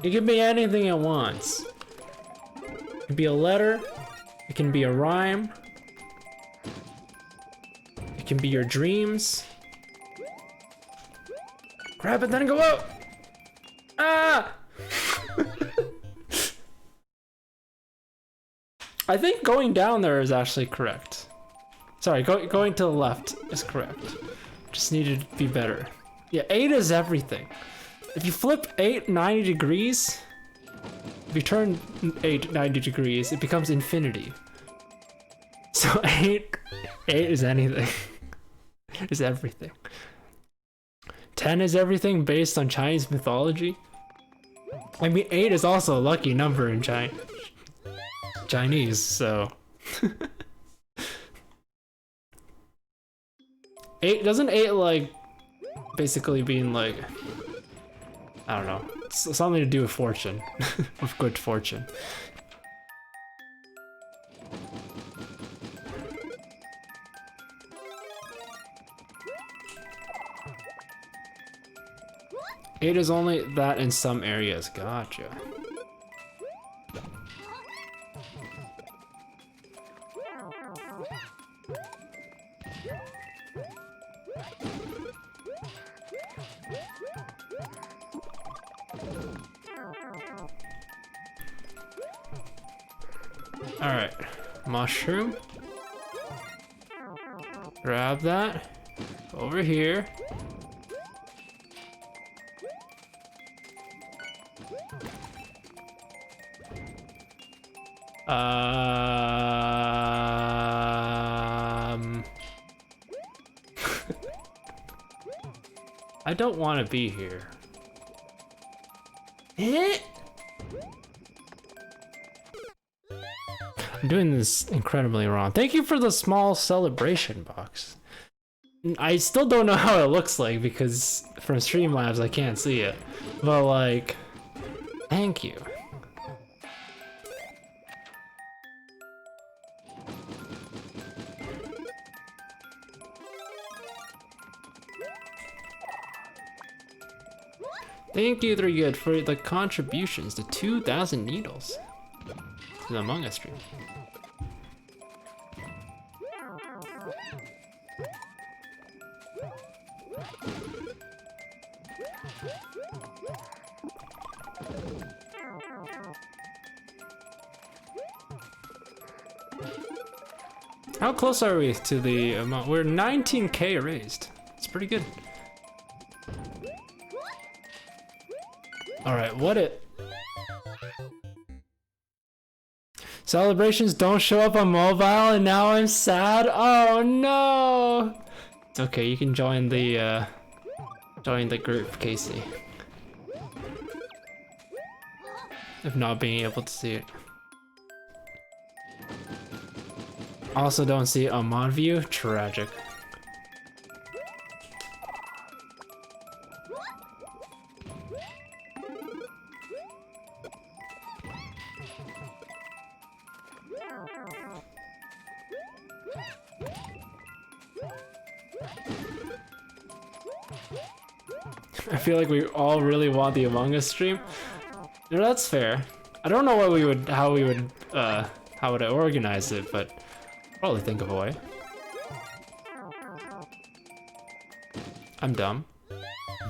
A: It can be anything it wants. It can be a letter. It can be a rhyme. It can be your dreams. Grab it, then go out! Ah! I think going down there is actually correct. Sorry, going to the left is correct. Just needed to be better. Yeah, 8 is everything. If you flip 8 90 degrees, if you turn 8 90 degrees, it becomes infinity. So 8 is anything. Is everything. 10 is everything based on Chinese mythology. I mean, 8 is also a lucky number in Chinese, so 8 doesn't 8 like basically being like, I don't know, it's something to do with fortune, with good fortune. Eight is only that in some areas. Gotcha. Alright, mushroom. Grab that. Over here. I don't want to be here. I'm doing this incredibly wrong. Thank you for the small celebration box. I still don't know how it looks like because from Streamlabs I can't see it. But like, thank you. Thank you, 3 Good, for the contributions to 2,000 needles to the Among Us stream. How close are we to the amount? We're 19K raised. It's pretty good. Alright, what it? Celebrations don't show up on mobile and now I'm sad? Oh no! It's okay, you can join the group, Casey. of not being able to see it. Also don't see it on mod view, tragic. I feel like we all really want the Among Us stream. You know, that's fair. I don't know what we would, how would I organize it, but probably think of a way. I'm dumb.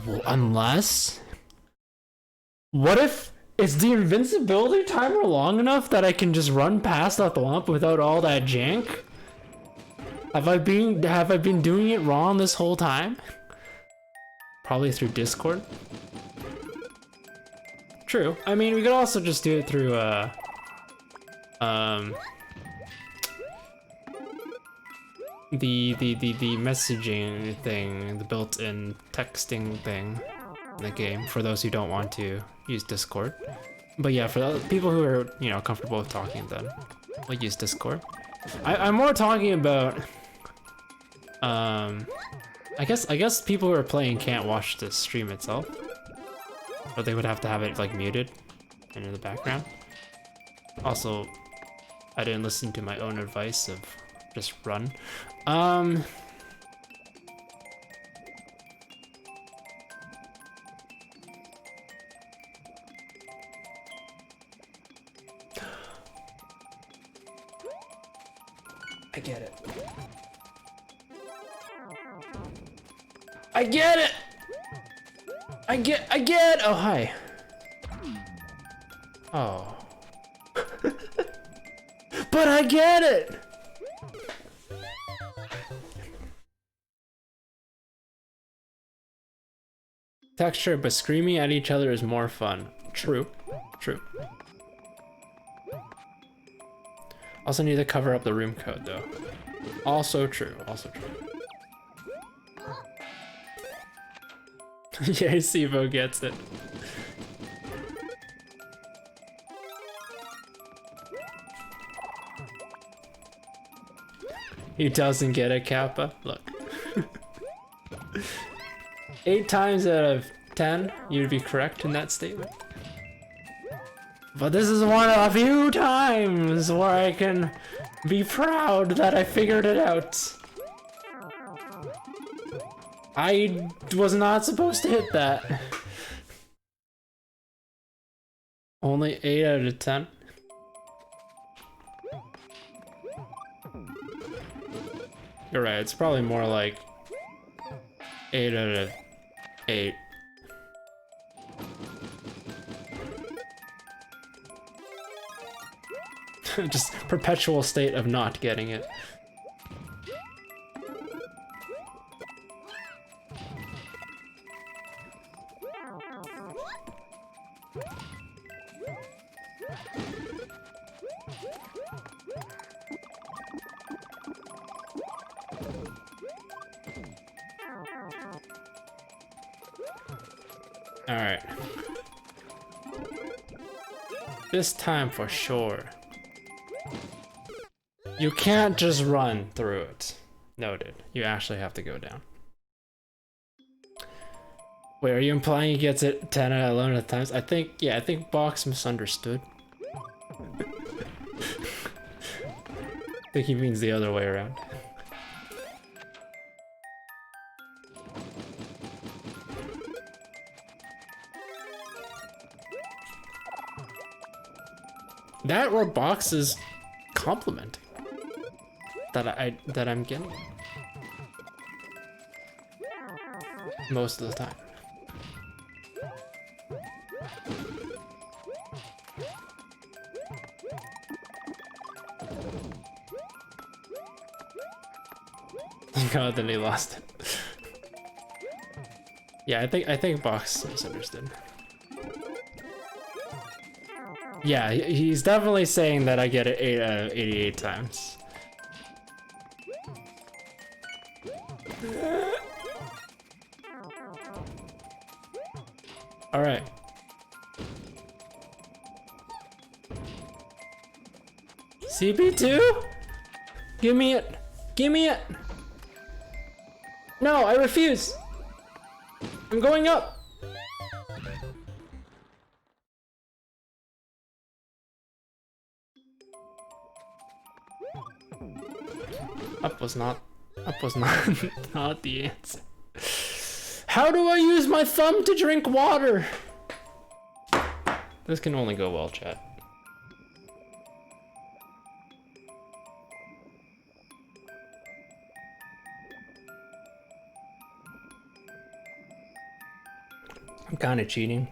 A: Well, unless... What if is the invincibility timer long enough that I can just run past that lump without all that jank? Have I been doing it wrong this whole time? Probably through Discord. True. I mean, we could also just do it through the messaging thing, the built-in texting thing in the game for those who don't want to use Discord. But yeah, for the people who are, you know, comfortable with talking, then we'll use Discord. I'm more talking about I guess people who are playing can't watch the stream itself, or they would have to have it like muted and in the background. Also, I didn't listen to my own advice of just run. I get it. I get it! I get! Oh, hi. Oh. But I get it! Texture, but screaming at each other is more fun. True. True. Also need to cover up the room code, though. Also true. Also true. Yeah, Sivo gets it. He doesn't get a Kappa. Look. 8 times out of 10, you'd be correct in that statement. But this is one of a few times where I can be proud that I figured it out. I was not supposed to hit that. Only 8 out of 10. You're right, it's probably more like 8 out of 8. Just perpetual state of not getting it. All right. This time for sure. You can't just run through it. Noted. You actually have to go down. Wait, are you implying he gets it 10 out of 11 times? I think Box misunderstood. I think he means the other way around. That or Box is complimenting that I'm getting most of the time. God, then he lost it. Yeah, I think Box misunderstood. Yeah, he's definitely saying that I get it 8 out of 88 times. All right. CP2? Give me it. Give me it. No, I refuse. I'm going up. Up was not not the answer. How do I use my thumb to drink water? This can only go well, chat. I'm kind of cheating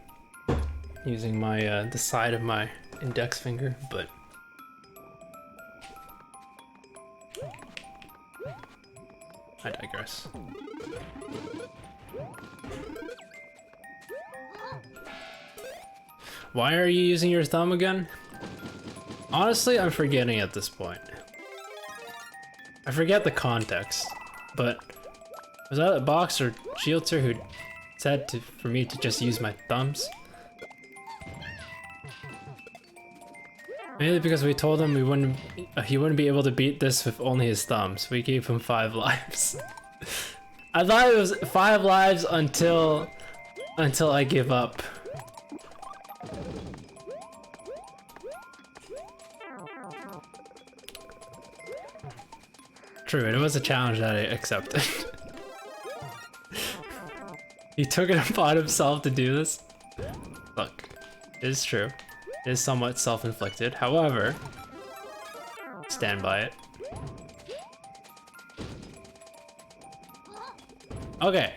A: using my the side of my index finger, but I digress. Why are you using your thumb again? Honestly, I'm forgetting at this point. I forget the context, but was that a box or Shielder who said for me to just use my thumbs? Mainly because we told him he wouldn't be able to beat this with only his thumbs. We gave him 5 lives. I thought it was 5 lives until I give up. True, it was a challenge that I accepted. He took it upon himself to do this. Look, it is true. It is somewhat self-inflicted. However, stand by it. Okay,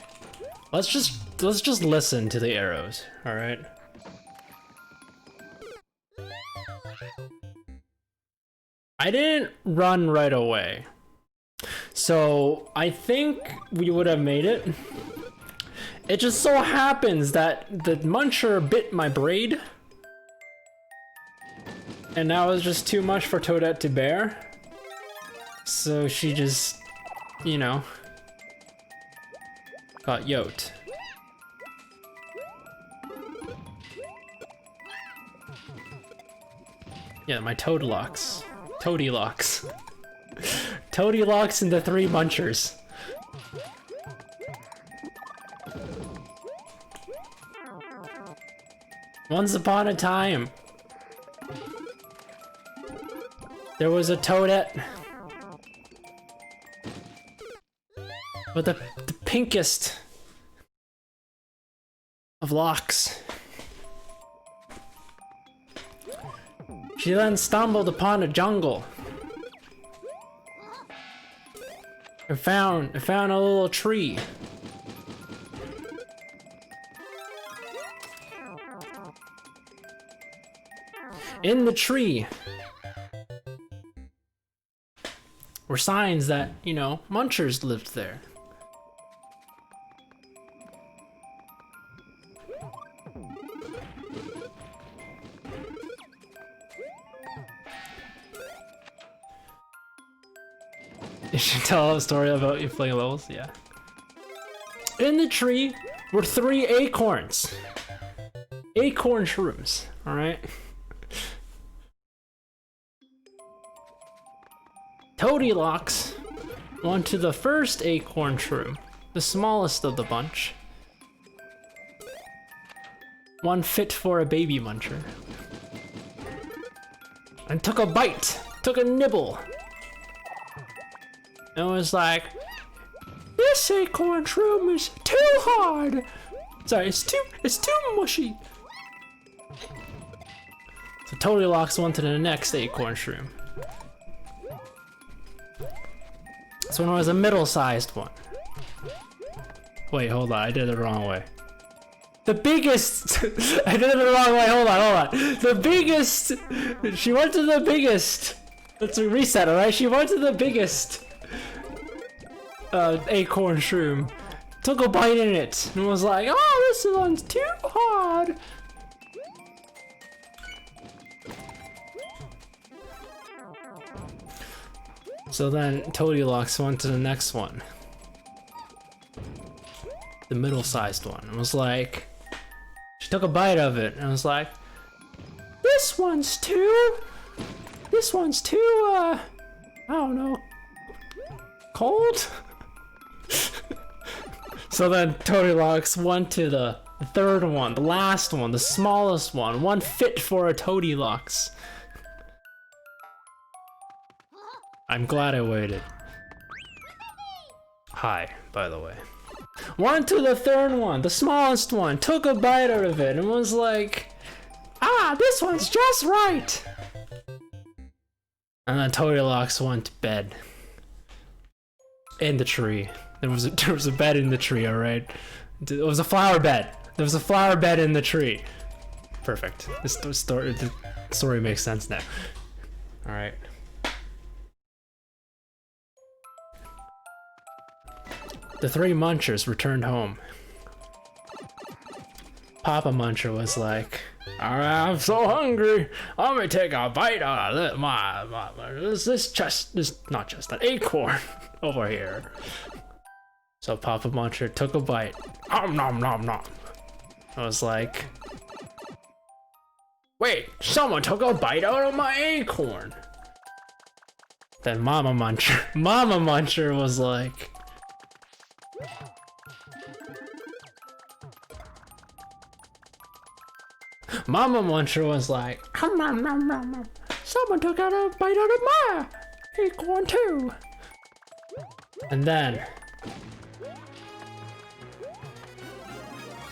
A: let's just listen to the arrows. All right. I didn't run right away, so I think we would have made it. It just so happens that the muncher bit my braid. And that was just too much for Toadette to bear. So she just, you know, got yoked. Yeah, my Toady locks. Toady locks into 3 munchers. Once upon a time, there was a Toadette with the pinkest of locks. She then stumbled upon a jungle and found a little tree. In the tree were signs that, you know, munchers lived there. You should tell a story about you playing levels, yeah. In the tree were 3 acorns. Acorn shrooms, alright? Toadylocks went to the first acorn shroom, the smallest of the bunch. One fit for a baby muncher. And took a bite, took a nibble. And was like, this acorn shroom is too hard. Sorry, it's too mushy. So Toadylocks went to the next acorn shroom. This one was a middle-sized one. Wait, hold on, I did it the wrong way. The biggest! I did it the wrong way, hold on. The biggest! She went to the biggest! Let's reset, alright? She went to the biggest acorn shroom. Took a bite in it, and was like, oh, this one's too hard! So then Toadylocks went to the next one. The middle-sized one. And was like, she took a bite of it and was like, this one's too this one's too, I don't know, cold? So then Toadylocks went to the third one, the last one, the smallest one fit for a Toadylocks. I'm glad I waited. Hi, by the way. Went to the third one, the smallest one, took a bite out of it and was like, ah, this one's just right. And then Toadylocks went to bed. In the tree. There was a bed in the tree, alright? It was a flower bed. There was a flower bed in the tree. Perfect. The story makes sense now. Alright. The three munchers returned home. Papa Muncher was like, alright, I'm so hungry. I'm gonna take a bite out of this not just an acorn over here. So Papa Muncher took a bite. Nom nom nom nom. I was like, wait, someone took a bite out of my acorn. Then Mama Muncher was like, Mama Muncher was like, nom, nom, nom, nom. Someone took out a bite out of my acorn too. And then,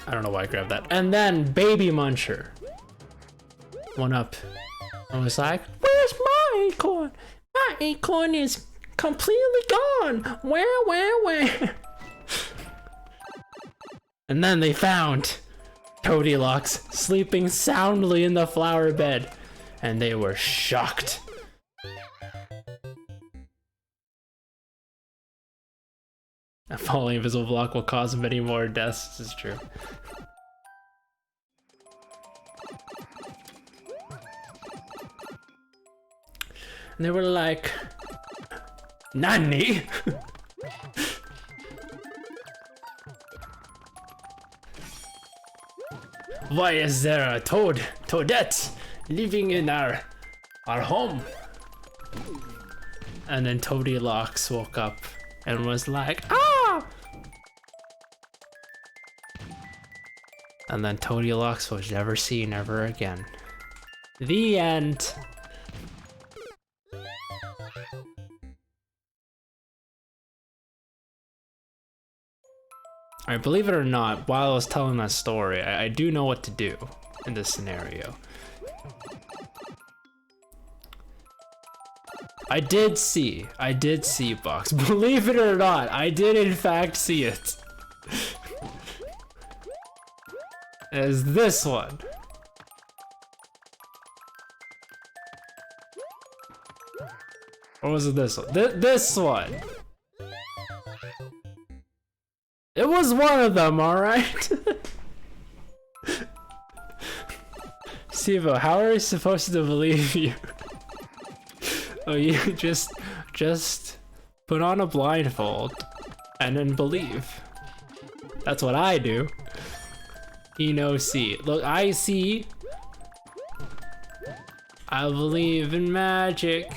A: I don't know why I grabbed that. And then Baby Muncher went up and was like, where's my acorn? My acorn is completely gone. Where? And then they found Toadylocks sleeping soundly in the flower bed, and they were shocked. A falling invisible block will cause many more deaths. This is true. And they were like, Nani? Why is there a toadette living in our home? And then Toadylocks woke up and was like, ah! And then Toadylocks was never seen ever again. The end. Alright, believe it or not, while I was telling that story, I do know what to do in this scenario. I did see Box. Believe it or not, I did in fact see it. As this one. Or was it this one? This one. It was one of them, alright? Sivo, how are we supposed to believe you? Oh, you just put on a blindfold and then believe. That's what I do. See. Look, I see. I believe in magic.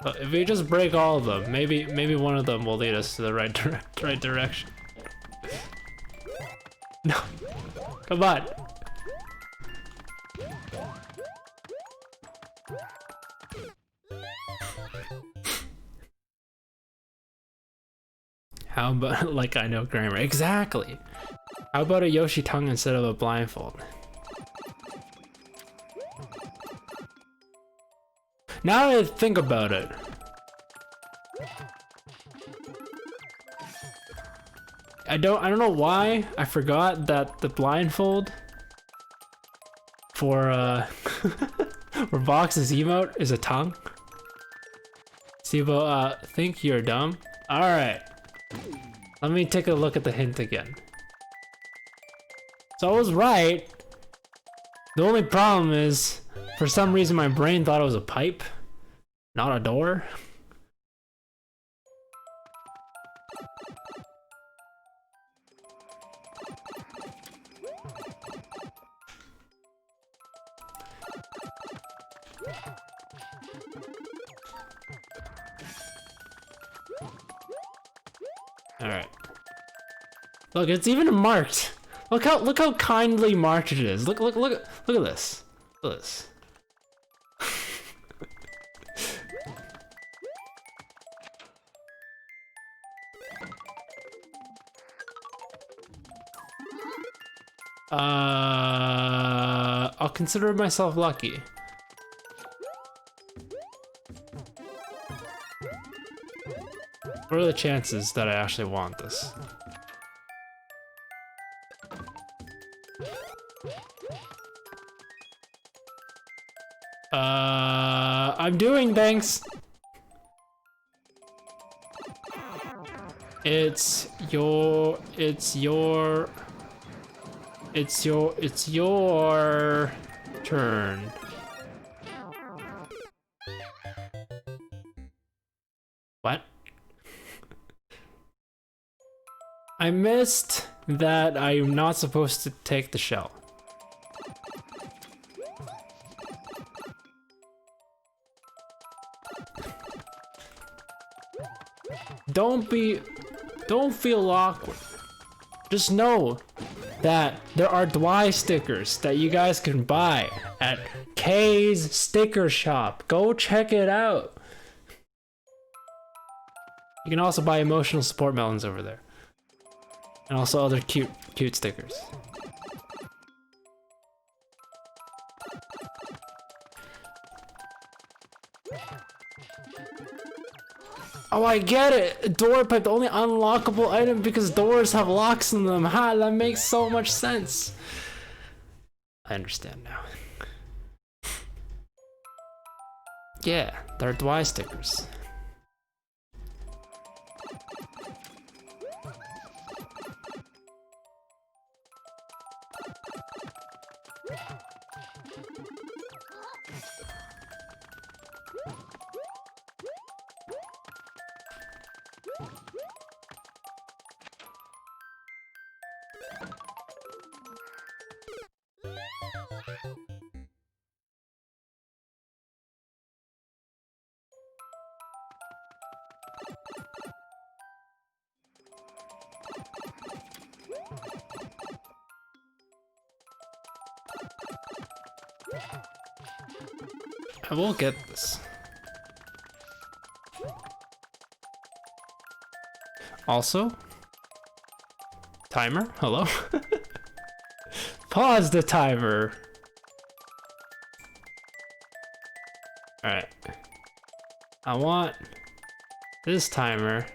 A: But if we just break all of them, maybe one of them will lead us to the right direction. No, come on. How about, like, I know grammar. Exactly. How about a Yoshi tongue instead of a blindfold? Now that I think about it, I don't know why I forgot that the blindfold for for Box's emote is a tongue. Sibo, think you're dumb? Alright. Let me take a look at the hint again. So I was right. The only problem is, for some reason my brain thought it was a pipe, not a door. Alright. Look, it's even marked. Look how kindly marked it is. Look at this. Look at this. I'll consider myself lucky. What are the chances that I actually want this? I'm doing thanks. It's your turn. What? I missed that I'm not supposed to take the shell. Don't feel awkward. Just know that there are Dwy stickers that you guys can buy at K's Sticker Shop. Go check it out. You can also buy emotional support melons over there. And also other cute stickers. Oh, I get it! Door pipe, the only unlockable item because doors have locks in them. Ha, that makes so much sense. I understand now. Yeah, they're Dwy stickers. I will get this. Also, timer, hello? Pause the timer. Alright. I want this timer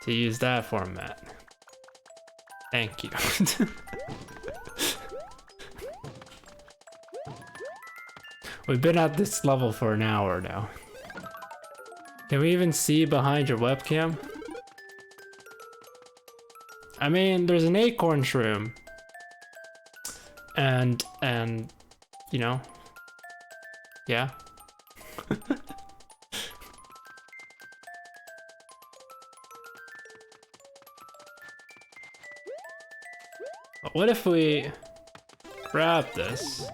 A: to use that format. Thank you. We've been at this level for an hour now. Can we even see behind your webcam? I mean, there's an acorn shroom. And, you know, yeah. But what if we grab this?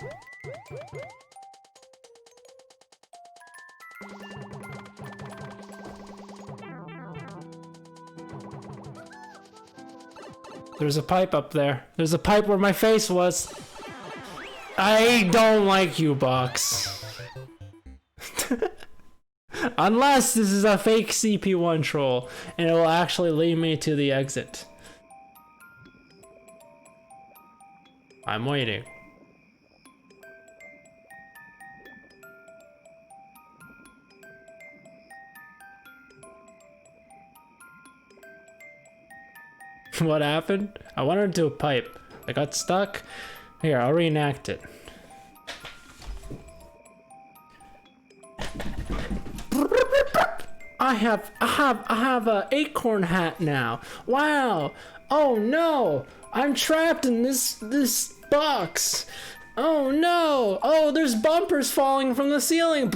A: There's a pipe up there. There's a pipe where my face was. I don't like you, Box. Unless this is a fake CP1 troll and it will actually lead me to the exit. I'm waiting. What happened? I went into a pipe. I got stuck. Here, I'll reenact it. I have a acorn hat now. Wow. Oh no. I'm trapped in this box. Oh no. Oh, there's bumpers falling from the ceiling.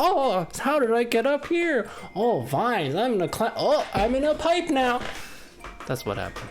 A: Oh, how did I get up here? Oh, vines. I'm in a pipe now. That's what happened.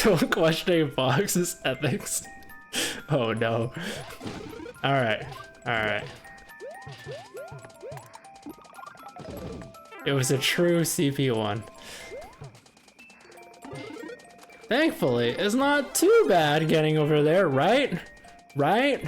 A: Still questioning Fox's ethics. Oh no. Alright. Alright. It was a true CP1. Thankfully, it's not too bad getting over there, right? Right?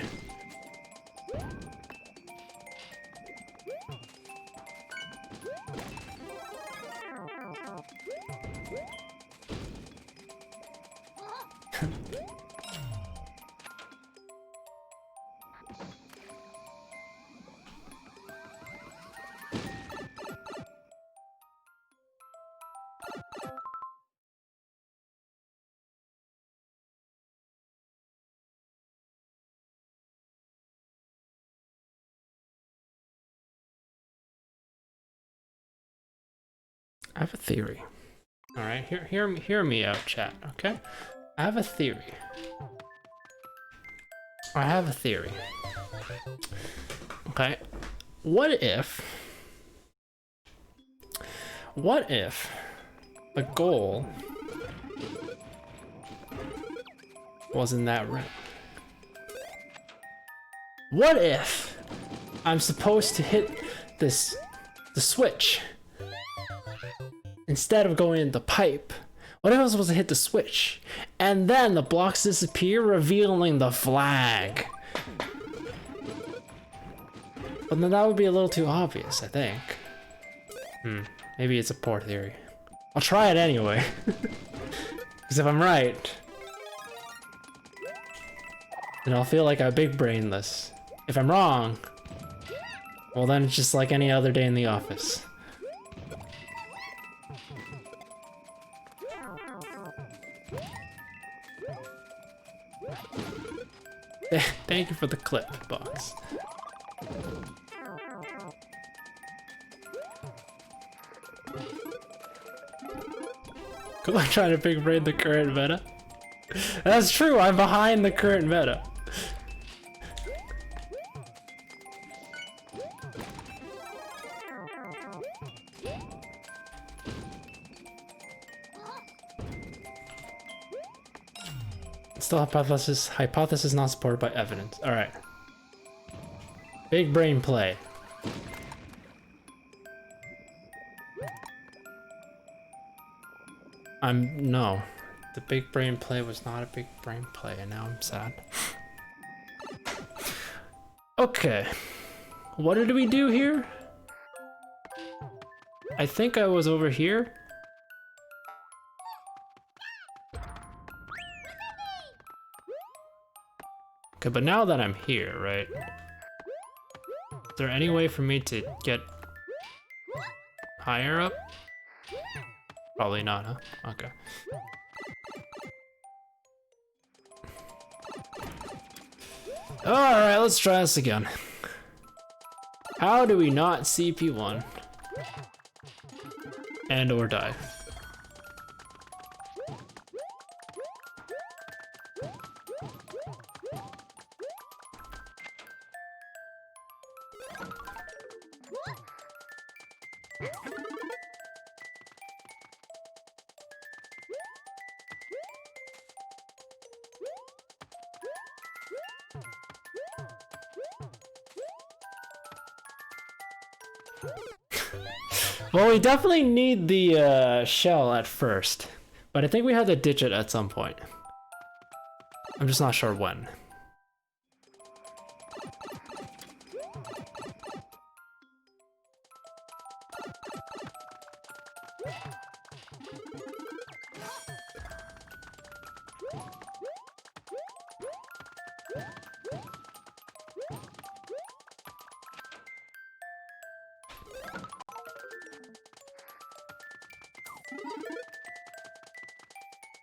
A: I have a theory. All right, hear me out, chat. Okay, I have a theory. I have a theory. Okay, what if the goal wasn't that right? What if I'm supposed to hit the switch instead of going in the pipe? What if I was supposed to hit the switch and then the blocks disappear, revealing the flag? But then that would be a little too obvious, I think. Maybe it's a poor theory. I'll try it anyway. Because if I'm right, then I'll feel like I big brain this. If I'm wrong, well then it's just like any other day in the office. Thank you for the clip, Box. Cool, I'm trying to big brain the current meta. That's true, I'm behind the current meta. Still hypothesis not supported by evidence. All right. Big brain play. No. The big brain play was not a big brain play, and now I'm sad. Okay. What did we do here? I think I was over here. Okay, but now that I'm here, right? Is there any way for me to get higher up? Probably not, huh? Okay. Alright, let's try this again. How do we not CP1 and or die? Well, we definitely need the shell at first, but I think we have to ditch it at some point. I'm just not sure when.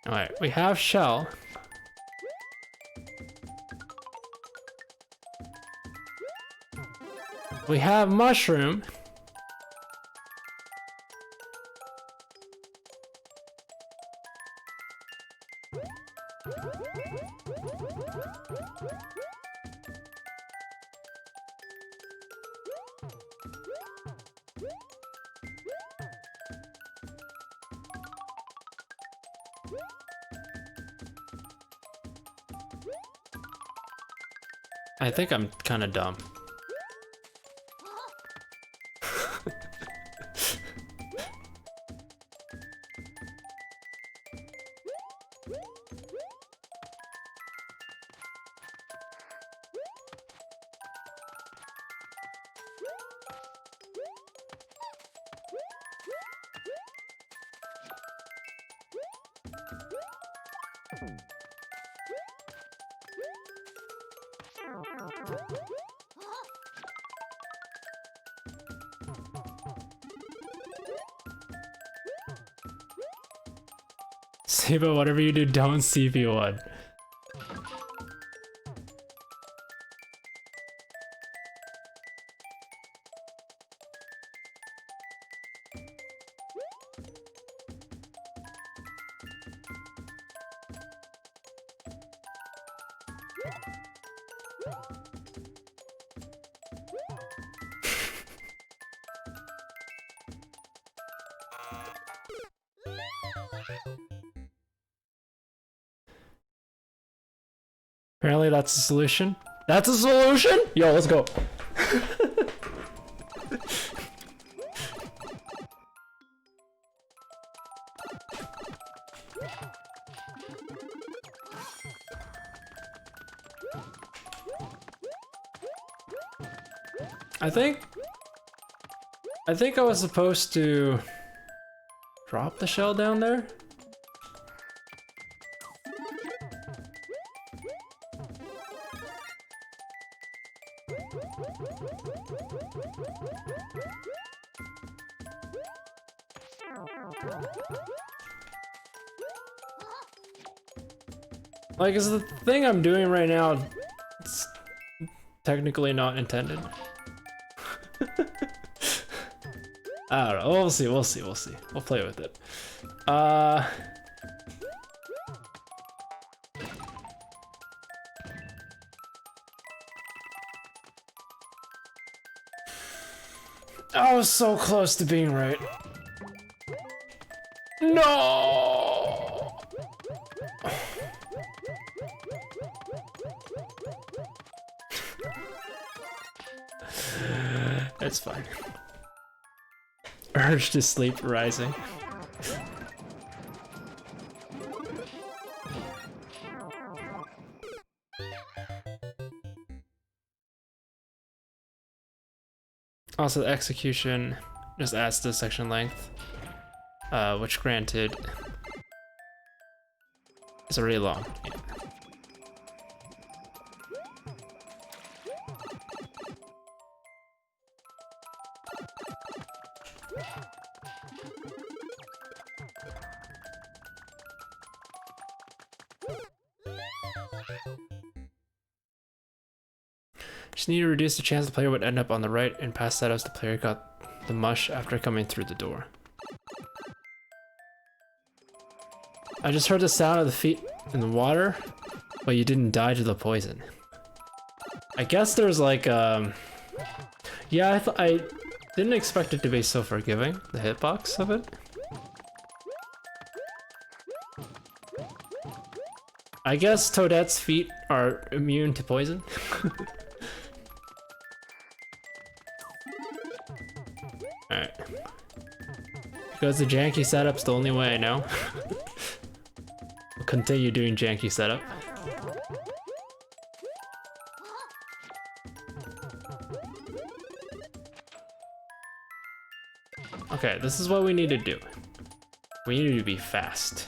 A: Alright, we have shell. We have mushroom. I think I'm kind of dumb. Siva, whatever you do, don't CP1. Apparently that's the solution. That's a solution? Yo, let's go. I think I was supposed to drop the shell down there. Like, is the thing I'm doing right now it's technically not intended? I don't know. We'll see. We'll play with it. I was so close to being right. No! It's fine. Urge to sleep rising. Also, the execution just adds to the section length, which granted is already long. Yeah. Just need to reduce the chance the player would end up on the right and pass that as the player got the mush after coming through the door. I just heard the sound of the feet in the water, but you didn't die to the poison. I guess there's like, yeah, I didn't expect it to be so forgiving, the hitbox of it. I guess Toadette's feet are immune to poison. Alright. Because the janky setup's the only way I know. I'll continue doing janky setup. Okay, this is what we need to do. We need to be fast.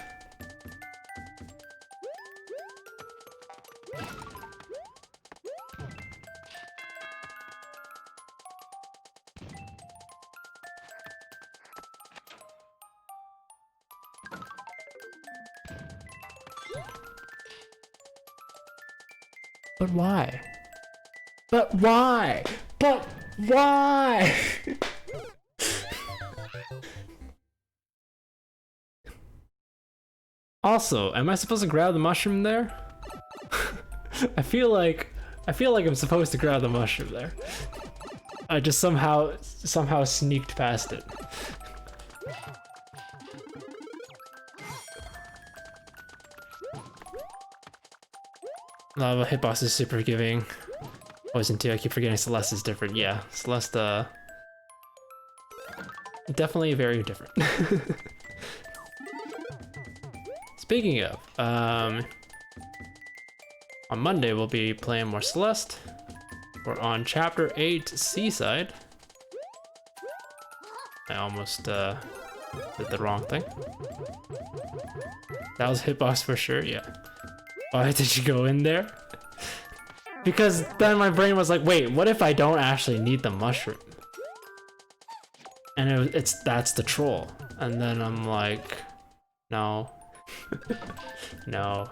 A: But why? But why? But why? Also, am I supposed to grab the mushroom there? I feel like I'm supposed to grab the mushroom there. I just somehow sneaked past it. Lava hitbox is super forgiving. Poison 2, I keep forgetting Celeste is different. Yeah, Celeste, definitely very different. Speaking of, on Monday we'll be playing more Celeste. We're on Chapter 8, Seaside. I almost, did the wrong thing. That was hitbox for sure, yeah. Why did you go in there? Because then my brain was like, wait, what if I don't actually need the mushroom? And that's the troll. And then I'm like, no. No.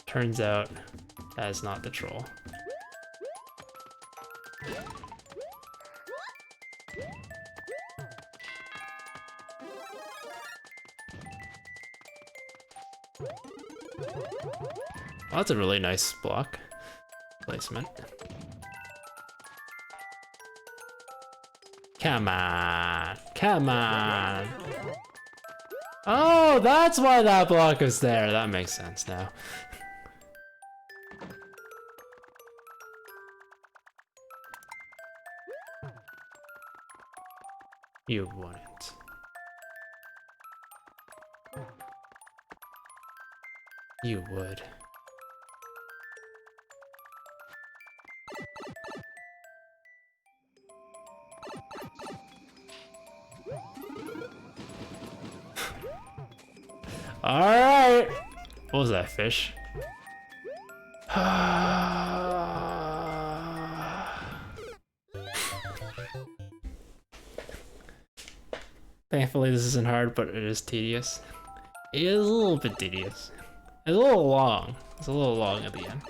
A: Turns out that is not the troll. Oh, that's a really nice block placement. Come on, come on. Oh, that's why that block is there. That makes sense now. You wouldn't. You would. All right. What was that fish? Thankfully, this isn't hard, but it is tedious. It is a little bit tedious. It's a little long. It's a little long at the end.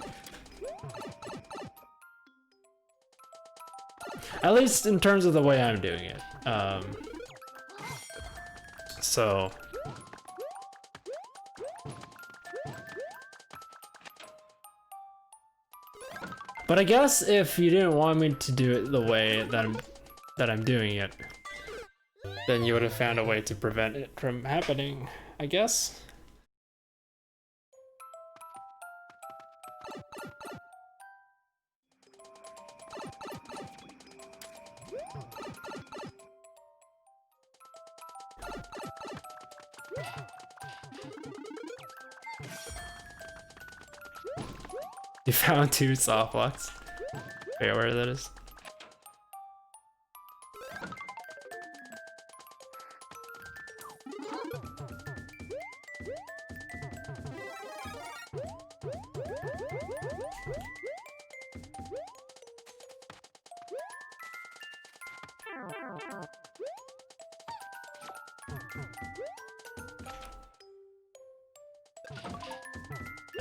A: At least in terms of the way I'm doing it. So... But I guess if you didn't want me to do it the way that I'm doing it, then you would have found a way to prevent it from happening, I guess. You found 2 soft blocks. Are you aware that is?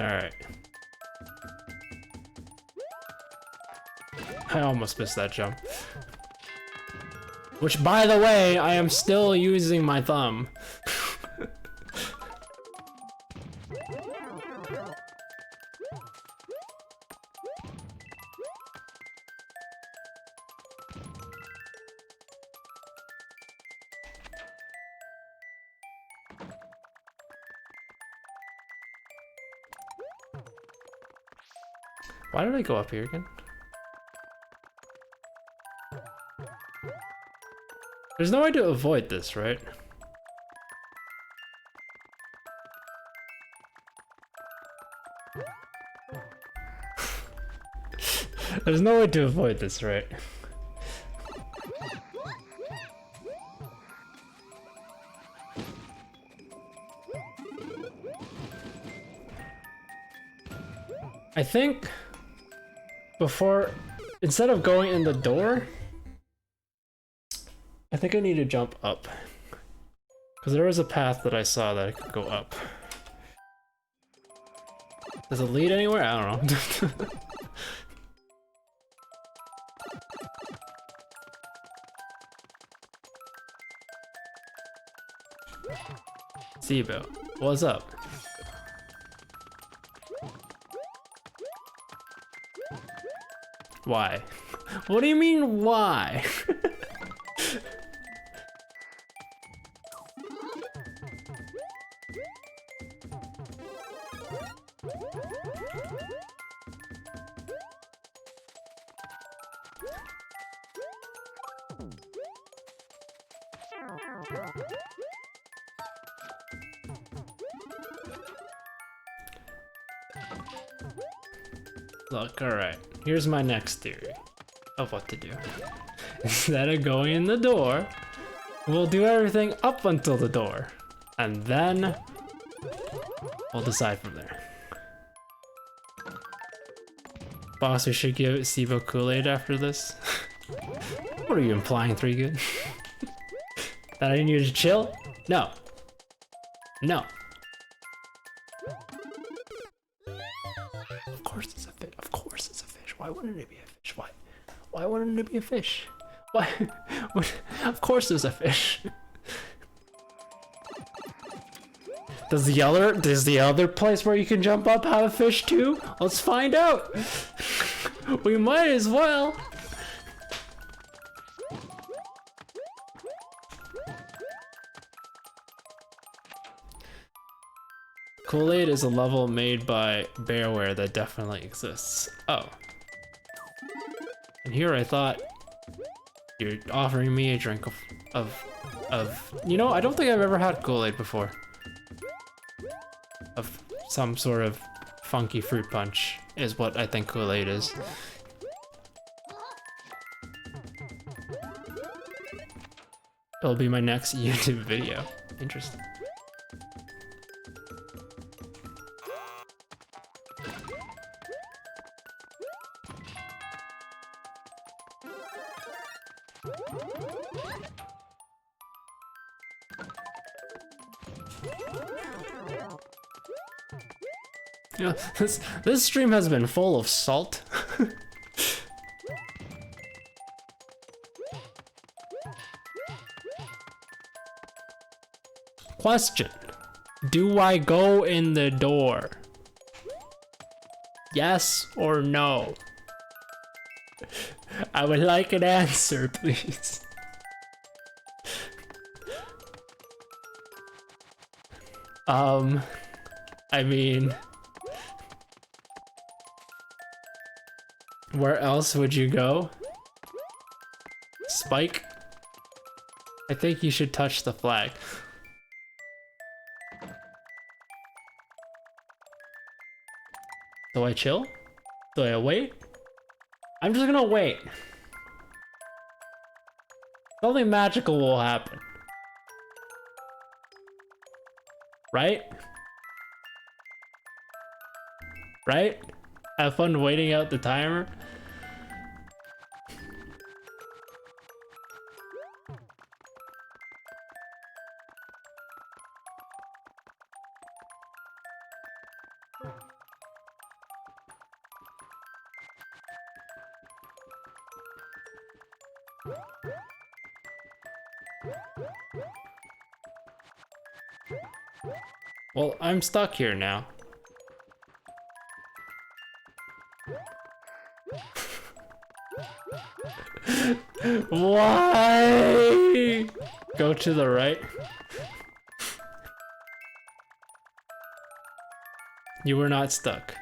A: All right. I almost missed that jump. Which, by the way, I am still using my thumb. Why did I go up here again? There's no way to avoid this, right? There's no way to avoid this, right? I think instead of going in the door, I think I need to jump up. Because there was a path that I saw that I could go up. Does it lead anywhere? I don't know. Zeebo, what's up? Why? What do you mean, why? Look, alright. Here's my next theory of what to do. Instead of going in the door, we'll do everything up until the door. And then we'll decide from there. Boss, we should give Sibo Kool-Aid after this. What are you implying, 3 Good? That I need you to chill? No. No. Of course it's a fish. Of course it's a fish. Why wouldn't it be a fish? Why? Why wouldn't it be a fish? Why? Of course there's a fish. Does the other place where you can jump up have a fish too? Let's find out. We might as well. Kool-Aid is a level made by Bearware that definitely exists. Oh. And here I thought you're offering me a drink of you know, I don't think I've ever had Kool-Aid before. Of some sort of funky fruit punch is what I think Kool-Aid is. It'll be my next YouTube video. Interesting. You know, this stream has been full of salt. Question. Do I go in the door? Yes or no? I would like an answer, please. I mean, where else would you go? Spike? I think you should touch the flag. Do I chill? Do I wait? I'm just gonna wait. Something magical will happen. Right? Right? Have fun waiting out the timer. Well, I'm stuck here now. Why? Go to the right. You were not stuck.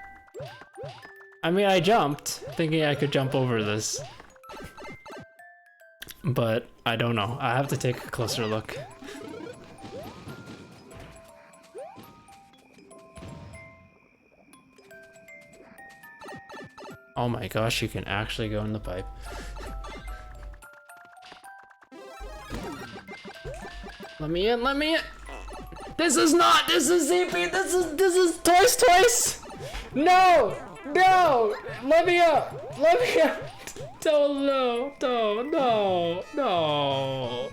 A: I mean, I jumped, thinking I could jump over this. But I don't know. I have to take a closer look. Oh my gosh, you can actually go in the pipe. Let me in, let me in! This is ZP, this is twice! No! No! Let me up! Let me up! Don't, no, no, no, no!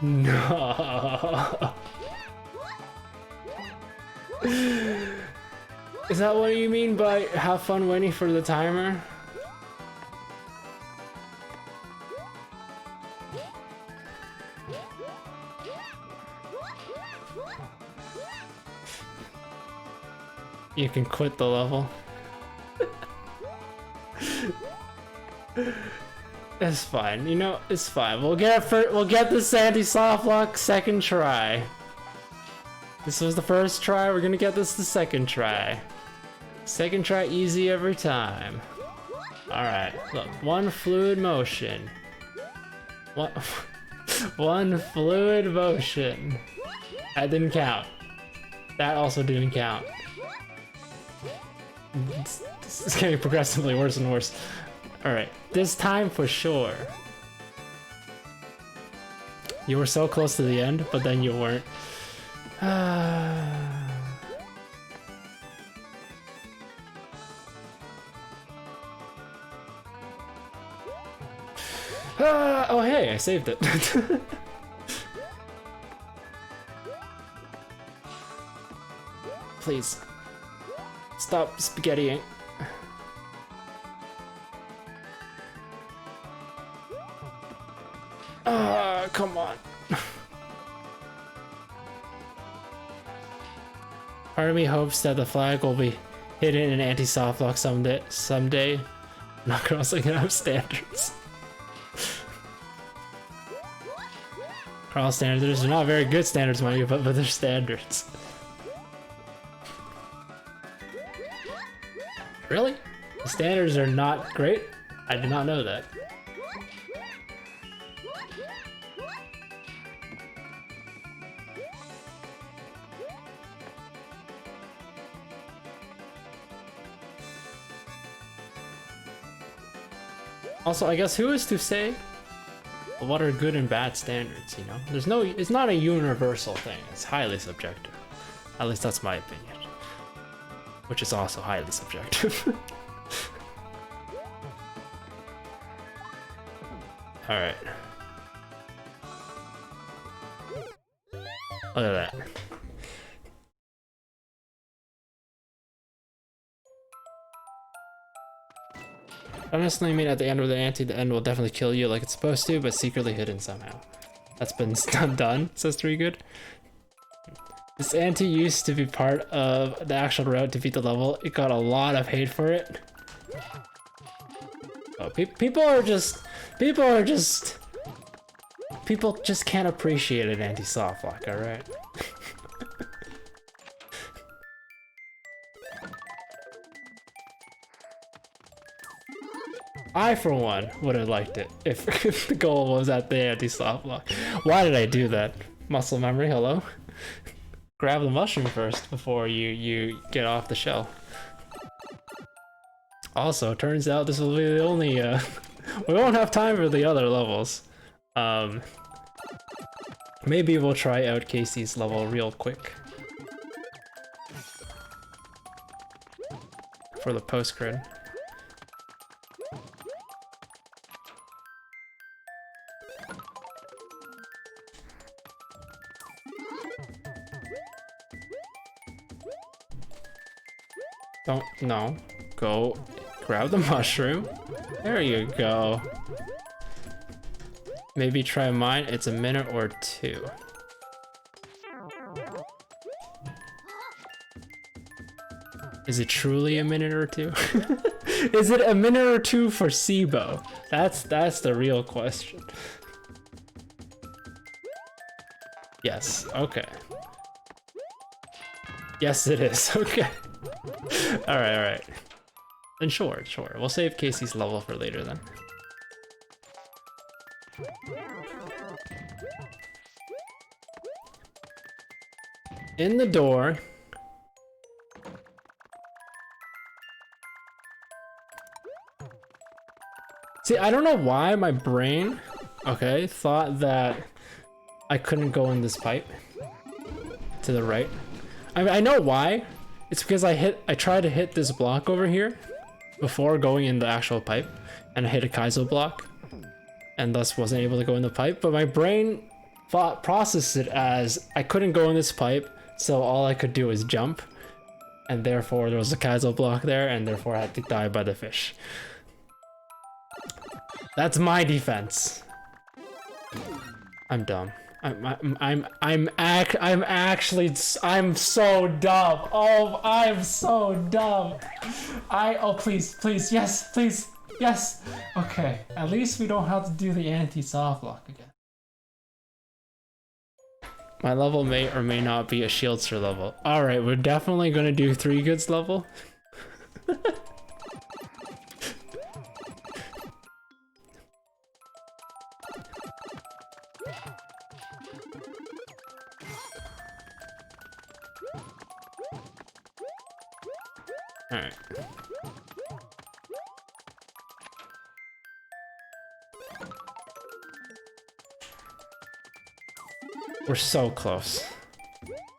A: No! Is that what you mean by have fun waiting for the timer? You can quit the level. It's fine, you know, it's fine. We'll get the Sandy Softlock second try. This was the first try, we're gonna get this the second try. Second try easy every time. Alright, look, one fluid motion. One, one fluid motion. That didn't count. That also didn't count. This is getting progressively worse and worse. Alright, this time for sure. You were so close to the end, but then you weren't. Oh hey, I saved it. Please. Stop spaghettiing. Come on. Part of me hopes that the flag will be hidden in an anti-soft lock someday. I'm not crossing enough standards. Cross standards are not very good standards, mind you, but they're standards. Really? The standards are not great? I did not know that. Also, I guess who is to say what are good and bad standards, you know? There's no, it's not a universal thing. It's highly subjective. At least that's my opinion. Which is also highly subjective. Alright. Look at that. Don't necessarily mean at the end of the ante, the end will definitely kill you like it's supposed to, but secretly hidden somehow. That's been done, says 3good. This ante used to be part of the actual route to beat the level. It got a lot of hate for it. Oh, people just can't appreciate an anti-soft lock, alright? I, for one, would have liked it if the goal was at the anti-soft lock. Why did I do that? Muscle memory, hello? Grab the mushroom first before you get off the shell. Also, turns out this will be the only, we won't have time for the other levels. Maybe we'll try out Casey's level real quick. For the post-cred. Don't, no. Go grab the mushroom. There you go. Maybe try mine. It's a minute or two. Is it truly a minute or two? Is it a minute or two for SIBO? That's the real question. Yes, okay. Yes, it is. Okay. Alright. Then sure. We'll save Casey's level for later then. In the door. See, I don't know why my brain, okay, thought that I couldn't go in this pipe to the right. I mean, I know why. It's because I tried to hit this block over here before going in the actual pipe, and I hit a Kaizo block, and thus wasn't able to go in the pipe. But my brain processed it as I couldn't go in this pipe, so all I could do is jump, and therefore there was a Kaizo block there, and therefore I had to die by the fish. That's my defense. I'm dumb. I'm so dumb. Oh, I'm so dumb. Oh, please, yes. Okay, at least we don't have to do the anti-soft lock again. My level may or may not be a Shieldster level. Alright, we're definitely gonna do 3good's level. All right. We're so close.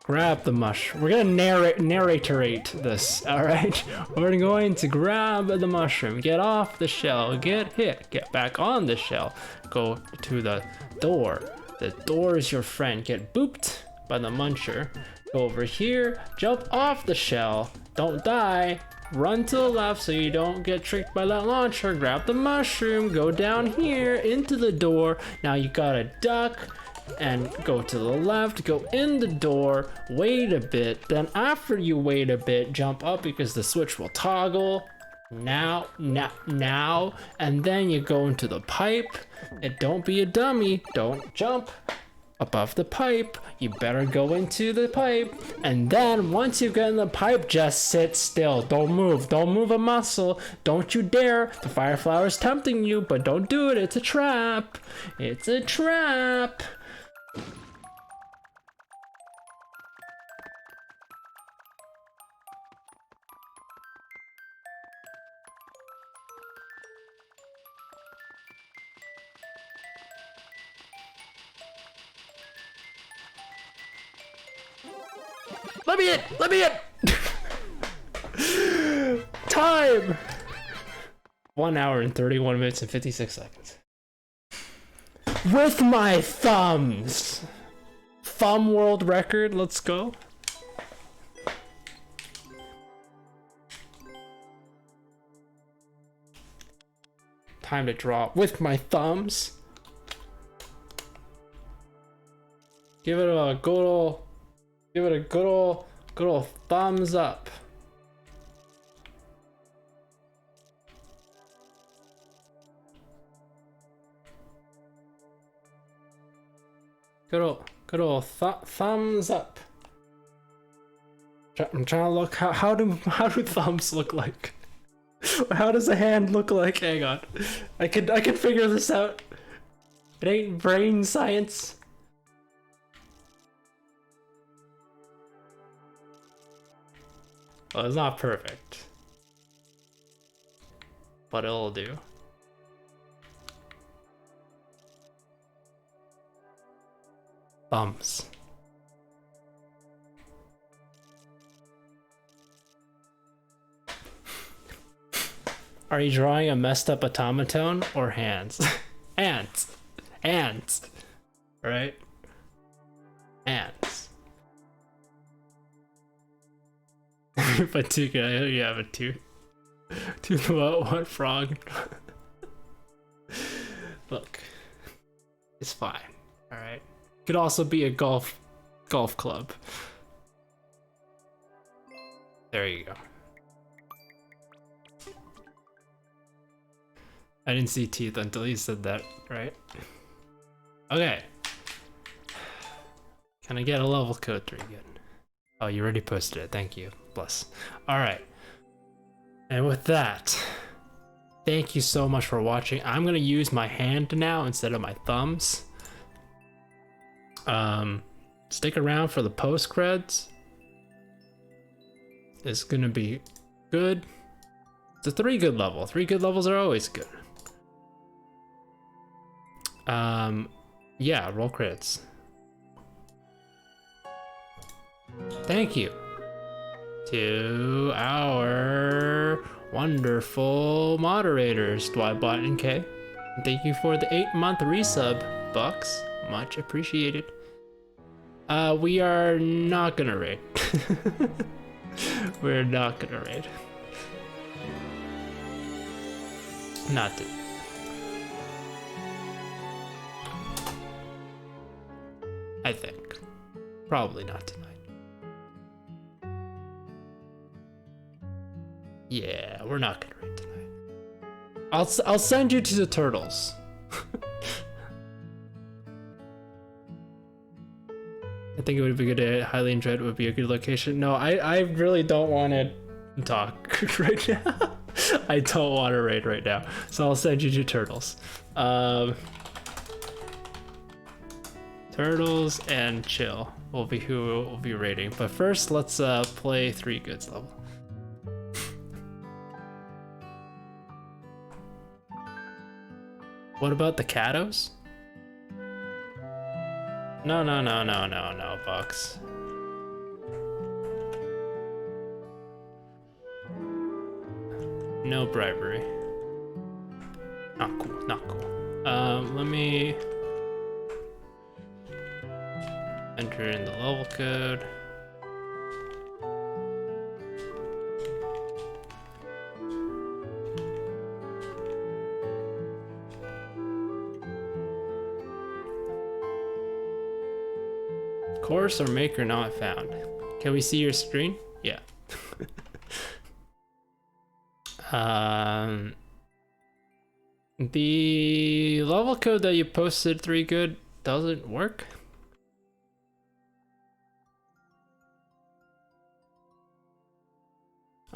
A: Grab the mushroom. We're gonna narrate this, alright? We're going to grab the mushroom, get off the shell, get hit, get back on the shell, go to the door. The door is your friend. Get booped by the muncher. Go over here, jump off the shell, don't die, run to the left so you don't get tricked by that launcher, grab the mushroom, go down here into the door. Now you gotta duck and go to the left, go in the door, wait a bit, then after you wait a bit, jump up because the switch will toggle. Now, and then you go into the pipe, and don't be a dummy, don't jump above the pipe, you better go into the pipe, and then once you get in the pipe, just sit still, don't move a muscle, don't you dare, the fire flower is tempting you, but don't do it, it's a trap, it's a trap. Let me in! Time! 1 hour and 31 minutes and 56 seconds. With my thumbs! Thumb world record, let's go. Time to draw with my thumbs. Give it a good old thumbs up. Good old thumbs up. I'm trying to look. How do thumbs look like? How does a hand look like? Hang on, I can figure this out. It ain't brain science. Well, it's not perfect, but it'll do. Thumbs. Are you drawing a messed up automaton or hands? Hands. Right? Hands. But two, you have a tooth. Tooth what frog? Look, it's fine. All right. Could also be a golf club. There you go. I didn't see teeth until you said that, right? Okay. Can I get a level code 3 again? Oh, you already posted it. Thank you. Bless. All right. And with that, thank you so much for watching. I'm gonna use my hand now instead of my thumbs. Stick around for the post creds. It's gonna be good. It's a 3 good level. 3 good levels are always good. Yeah, roll credits. Thank you to our wonderful moderators, Dwibot and K. And thank you for the 8-month resub, Bucks. Much appreciated. We are not gonna raid. We're not gonna raid. Not to. I think. Probably not tonight. Yeah, we're not gonna raid tonight. I'll send you to the turtles. I think it would be good to highly enjoy it would be a good location. No, I really don't want to talk right now. I don't want to raid right now. So I'll send you to turtles. Turtles and chill will be who will be raiding. But first, let's play 3 goods level. What about the Katos? No, no, no, no, no, no, Bucks. No bribery. Not cool, not cool. Let me enter in the level code. Course or maker not found. Can we see your screen? Yeah. The level code that you posted 3 good doesn't work.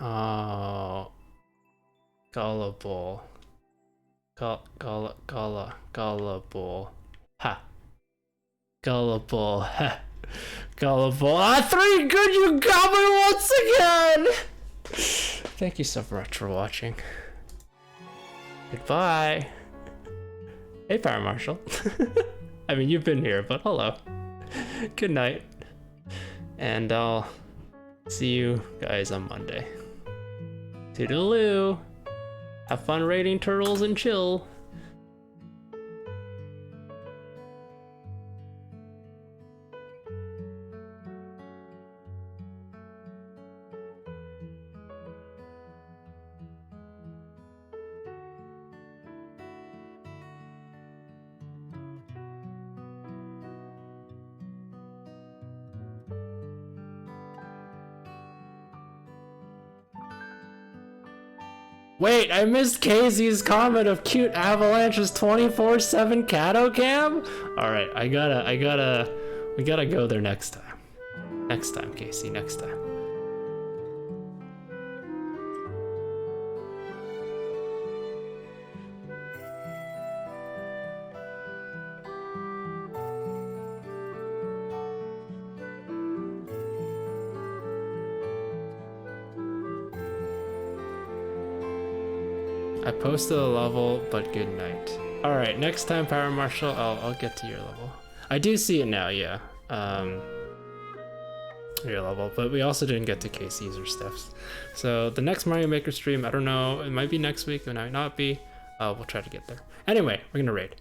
A: Oh, gullible. Gullible. Ha. Gullible. Ha. Gullible. Ah, 3 good, you got me once again! Thank you so much for watching. Goodbye. Hey, Fire Marshal. I mean, you've been here, but hello. Good night. And I'll see you guys on Monday. Toodaloo. Have fun raiding turtles and chill. Wait, I missed Casey's comment of cute Avalanche's 24/7 Kato cam? Alright, we gotta go there next time. Next time, Casey, next time. I posted a level, but good night. All right, next time, Power Marshal, I'll get to your level. I do see it now, yeah. Your level, but we also didn't get to Casey's or Steph's. So the next Mario Maker stream, I don't know, it might be next week, it might not be. We'll try to get there. Anyway, we're gonna raid.